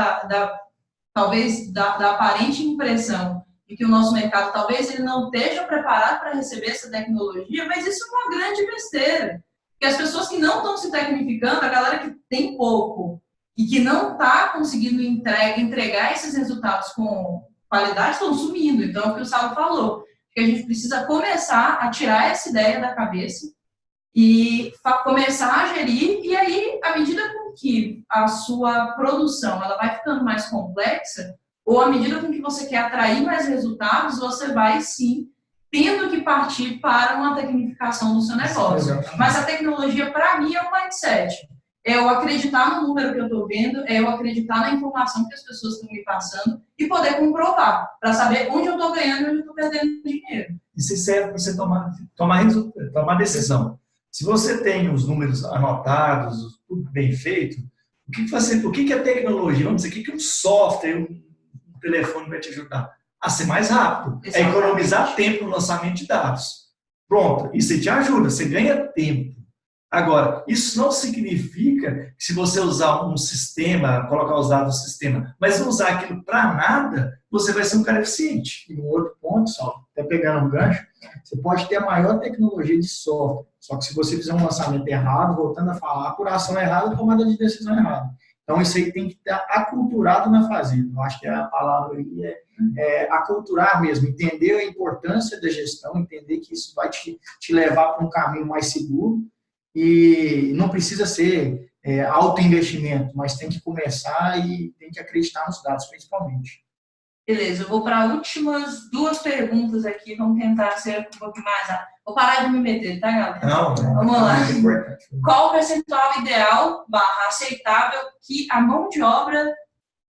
Speaker 3: talvez da aparente impressão de que o nosso mercado talvez ele não esteja preparado para receber essa tecnologia, mas isso é uma grande besteira. Porque as pessoas que não estão se tecnificando, a galera que tem pouco e que não está conseguindo entregar esses resultados com qualidade, estão sumindo. Então, é o que o Saulo falou, que a gente precisa começar a tirar essa ideia da cabeça e começar a gerir, e aí, à medida com que a sua produção ela vai ficando mais complexa, ou à medida com que você quer atrair mais resultados, você vai, sim, tendo que partir para uma tecnificação do seu negócio. Mas a tecnologia, para mim, é um mindset. É eu acreditar no número que eu estou vendo, é eu acreditar na informação que as pessoas estão me passando e poder comprovar, para saber onde eu estou ganhando e onde eu estou perdendo dinheiro.
Speaker 2: Isso serve para você tomar decisão. Se você tem os números anotados, tudo bem feito, o que a tecnologia, vamos dizer, o que um software, um telefone vai te ajudar? A ser mais rápido, a economizar tempo no lançamento de dados. Pronto, isso te ajuda, você ganha tempo. Agora, isso não significa que se você usar um sistema, colocar os dados no sistema, mas não usar aquilo para nada, você vai ser um cara eficiente.
Speaker 1: E um outro ponto, só, até pegando um gancho, você pode ter a maior tecnologia de software, só que se você fizer um lançamento errado, voltando a falar, apuração errada, tomada de decisão errada. Então, isso aí tem que estar aculturado na fazenda. Eu acho que a palavra aí é aculturar mesmo, entender a importância da gestão, entender que isso vai te levar para um caminho mais seguro, e não precisa ser alto investimento, mas tem que começar e tem que acreditar nos dados, principalmente.
Speaker 3: Beleza, eu vou para as últimas 2 perguntas aqui, vamos tentar ser um pouco mais... Vou parar de me meter, tá, galera?
Speaker 2: Não,
Speaker 3: vamos lá.
Speaker 1: É importante.
Speaker 3: Qual o percentual ideal / aceitável que a mão de obra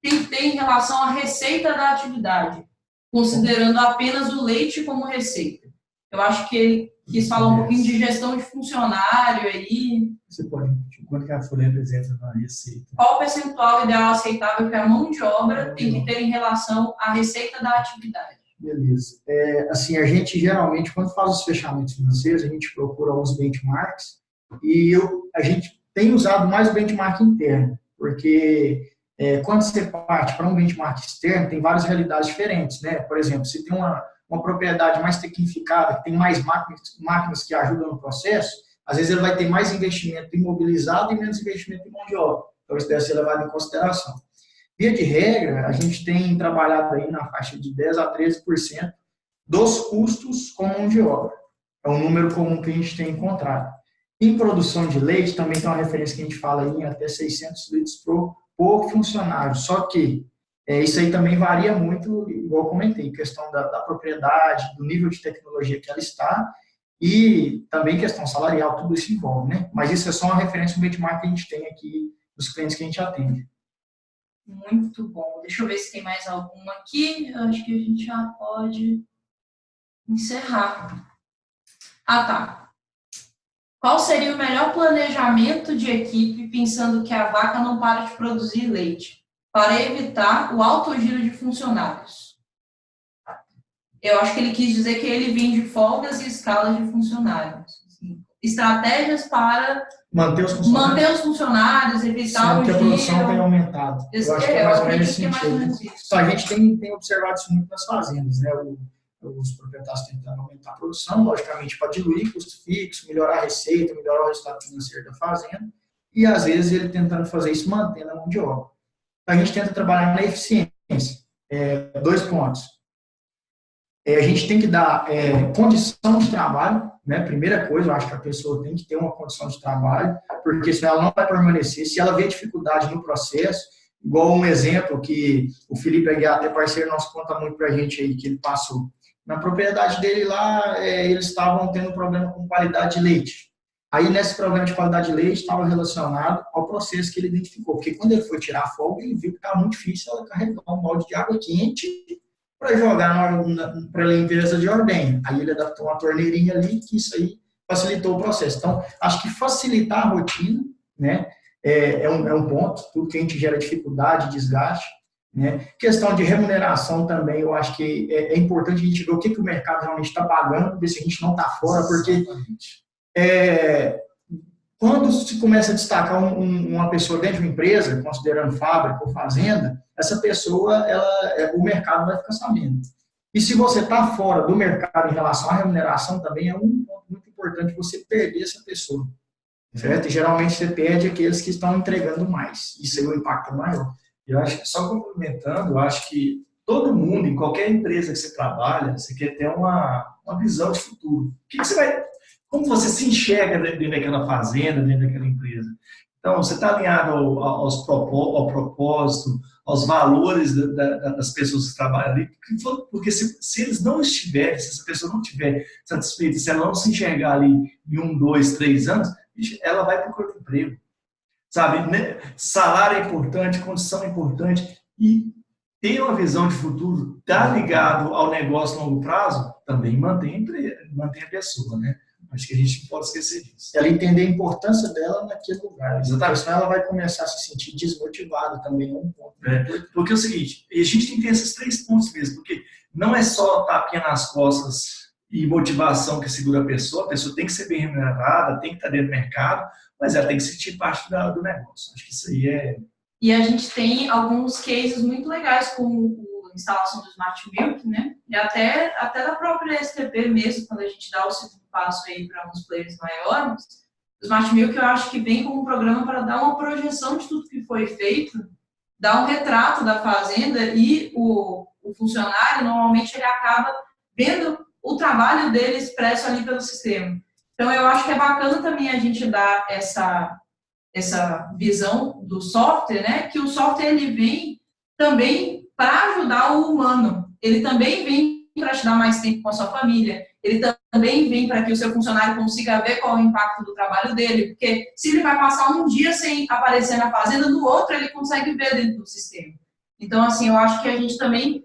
Speaker 3: tem que ter em relação à receita da atividade, considerando apenas o leite como receita? Eu acho que ele quis falar um pouquinho de gestão de funcionário aí.
Speaker 2: Você pode repetir quanto que a folha representa na receita?
Speaker 3: Qual o percentual ideal aceitável que a mão de obra tem que ter em relação à receita da atividade?
Speaker 1: Beleza. Assim, a gente geralmente, quando faz os fechamentos financeiros, a gente procura alguns benchmarks e a gente tem usado mais o benchmark interno, porque quando você parte para um benchmark externo, tem várias realidades diferentes, né? Por exemplo, se tem uma propriedade mais tecnificada, que tem mais máquinas que ajudam no processo, às vezes ele vai ter mais investimento imobilizado e menos investimento em mão de obra. Então, isso deve ser levado em consideração. Via de regra, a gente tem trabalhado aí na faixa de 10% a 13% dos custos com mão de obra. É um número comum que a gente tem encontrado. Em produção de leite, também tem uma referência que a gente fala aí em até 600 litros por funcionário. Só que isso aí também varia muito, igual eu comentei, questão da propriedade, do nível de tecnologia que ela está e também questão salarial, tudo isso envolve, né? Mas isso é só uma referência, um benchmark que a gente tem aqui dos clientes que a gente atende.
Speaker 3: Muito bom. Deixa eu ver se tem mais alguma aqui. Eu acho que a gente já pode encerrar. Ah, tá. Qual seria o melhor planejamento de equipe pensando que a vaca não para de produzir leite, para evitar o alto giro de funcionários? Eu acho que ele quis dizer que ele vende folgas e escalas de funcionários. Assim, estratégias para
Speaker 1: manter os funcionários,
Speaker 3: evitar o
Speaker 1: que a
Speaker 3: giro.
Speaker 1: produção tem aumentado. Eu acho que é mais ou menos nesse sentido. Então, a gente tem observado isso muito nas fazendas, né? Os proprietários tentando aumentar a produção, logicamente para diluir custo fixo, melhorar a receita, melhorar o resultado financeiro da fazenda, e às vezes ele tentando fazer isso mantendo a mão de obra. Então, a gente tenta trabalhar na eficiência. 2 pontos. A gente tem que dar condição de trabalho, né? Primeira coisa, eu acho que a pessoa tem que ter uma condição de trabalho, porque senão ela não vai permanecer. Se ela vê dificuldade no processo, igual um exemplo que o Felipe Aguiar, até parceiro nosso, conta muito para a gente aí, que ele passou. Na propriedade dele lá, eles estavam tendo problema com qualidade de leite. Aí, nesse problema de qualidade de leite, estava relacionado ao processo que ele identificou. Porque quando ele foi tirar a folga, ele viu que estava muito difícil ela carregar um balde de água quente para jogar para a limpeza de ordenha. Aí ele adaptou uma torneirinha ali, que isso aí facilitou o processo. Então, acho que facilitar a rotina, né, é um ponto. Tudo que a gente gera dificuldade, desgaste. Né? Questão de remuneração também, eu acho que é importante a gente ver o que o mercado realmente está pagando, ver se a gente não está fora, porque quando se começa a destacar uma pessoa dentro de uma empresa, considerando fábrica ou fazenda, essa pessoa, o mercado vai ficar sabendo. E se você está fora do mercado em relação à remuneração, também é um ponto muito importante você perder essa pessoa. Certo? E geralmente você perde aqueles que estão entregando mais. Isso aí o impacto é maior.
Speaker 2: Eu acho que, só complementando, eu acho que todo mundo, em qualquer empresa que você trabalha, você quer ter uma visão de futuro. Como você se enxerga dentro daquela fazenda, dentro daquela empresa? Então, você está alinhado ao propósito, aos valores das pessoas que trabalham ali, porque se eles não estiverem, se essa pessoa não estiver satisfeita, se ela não se enxergar ali em 1, 2, 3 anos, ela vai procurar outro emprego. Sabe, salário é importante, condição é importante, e ter uma visão de futuro, estar ligado ao negócio a longo prazo, também mantém a pessoa, né? Acho que a gente não pode esquecer disso.
Speaker 1: Ela entender a importância dela naquele lugar.
Speaker 2: Exatamente.
Speaker 1: Senão ela vai começar a se sentir desmotivada também, é um ponto.
Speaker 2: Porque é o seguinte, a gente tem que ter esses 3 pontos mesmo, porque não é só tapinha nas costas e motivação que segura a pessoa tem que ser bem remunerada, tem que estar dentro do mercado, mas ela tem que sentir parte do negócio. Acho que isso aí é...
Speaker 3: E a gente tem alguns cases muito legais, como a instalação do Smart Milk, né? E até da própria STP mesmo, quando a gente dá o segundo passo aí para alguns players maiores. O Smart Milk eu acho que vem como um programa para dar uma projeção de tudo que foi feito, dar um retrato da fazenda e o funcionário, normalmente, ele acaba vendo o trabalho dele expresso ali pelo sistema. Então, eu acho que é bacana também a gente dar essa visão do software, né? Que o software ele vem também para ajudar o humano. Ele também vem para te dar mais tempo com a sua família. Ele também vem para que o seu funcionário consiga ver qual é o impacto do trabalho dele. Porque se ele vai passar um dia sem aparecer na fazenda, no outro ele consegue ver dentro do sistema. Então, assim, eu acho que a gente também...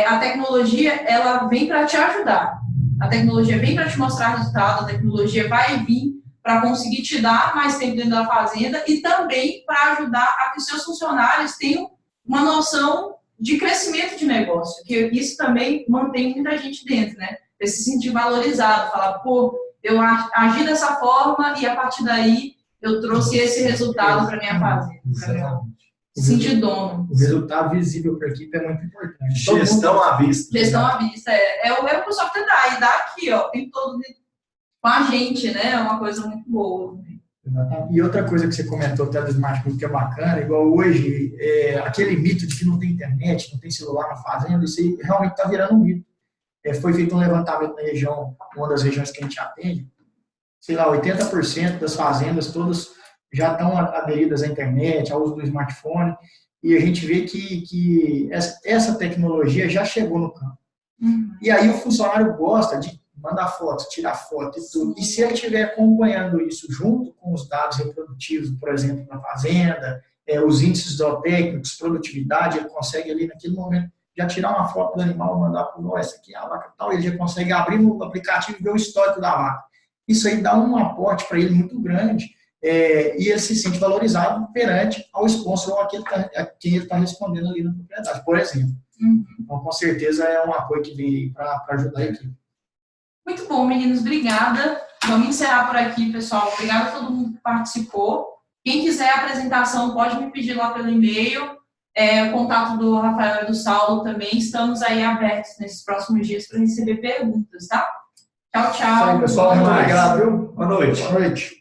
Speaker 3: a tecnologia, ela vem para te ajudar. A tecnologia vem para te mostrar resultado, a tecnologia vai vir para conseguir te dar mais tempo dentro da fazenda e também para ajudar a que os seus funcionários tenham uma noção de crescimento de negócio, que isso também mantém muita gente dentro, né? Pra se sentir valorizado, falar, pô, eu agi dessa forma e a partir daí eu trouxe esse resultado para minha fazenda. Sentir dono.
Speaker 1: O resultado visível para a equipe é muito importante.
Speaker 2: Gestão à vista.
Speaker 3: Gestão à vista, é o que o software dá. E dá aqui, ó, tem todo com a gente, né? É uma coisa muito boa.
Speaker 1: Exatamente. E outra coisa que você comentou até do Smart Milk que é bacana, igual hoje, aquele mito de que não tem internet, não tem celular na fazenda, isso aí realmente está virando um mito. Foi feito um levantamento na região, uma das regiões que a gente atende, sei lá, 80% das fazendas todas já estão aderidas à internet, ao uso do smartphone, e a gente vê que essa tecnologia já chegou no campo. E aí o funcionário gosta de mandar foto, tirar foto e tudo. E se ele estiver acompanhando isso junto com os dados reprodutivos, por exemplo, na fazenda, os índices zootécnicos, produtividade, ele consegue ali naquele momento já tirar uma foto do animal, mandar para o essa aqui é a vaca tal, ele já consegue abrir no aplicativo e ver o histórico da vaca. Isso aí dá um aporte para ele muito grande e ele se sente valorizado perante ao sponsor ou a quem ele está respondendo ali na propriedade, por exemplo. Então, com certeza, é um apoio que vem para ajudar a equipe.
Speaker 3: Muito bom, meninos. Obrigada. Vamos encerrar por aqui, pessoal. Obrigada a todo mundo que participou. Quem quiser a apresentação, pode me pedir lá pelo e-mail. O contato do Rafael e do Saulo também. Estamos aí abertos nesses próximos dias para receber perguntas, tá? Tchau, tchau.
Speaker 1: Isso aí, pessoal. Muito obrigado, viu?
Speaker 2: Boa noite.
Speaker 1: Boa noite.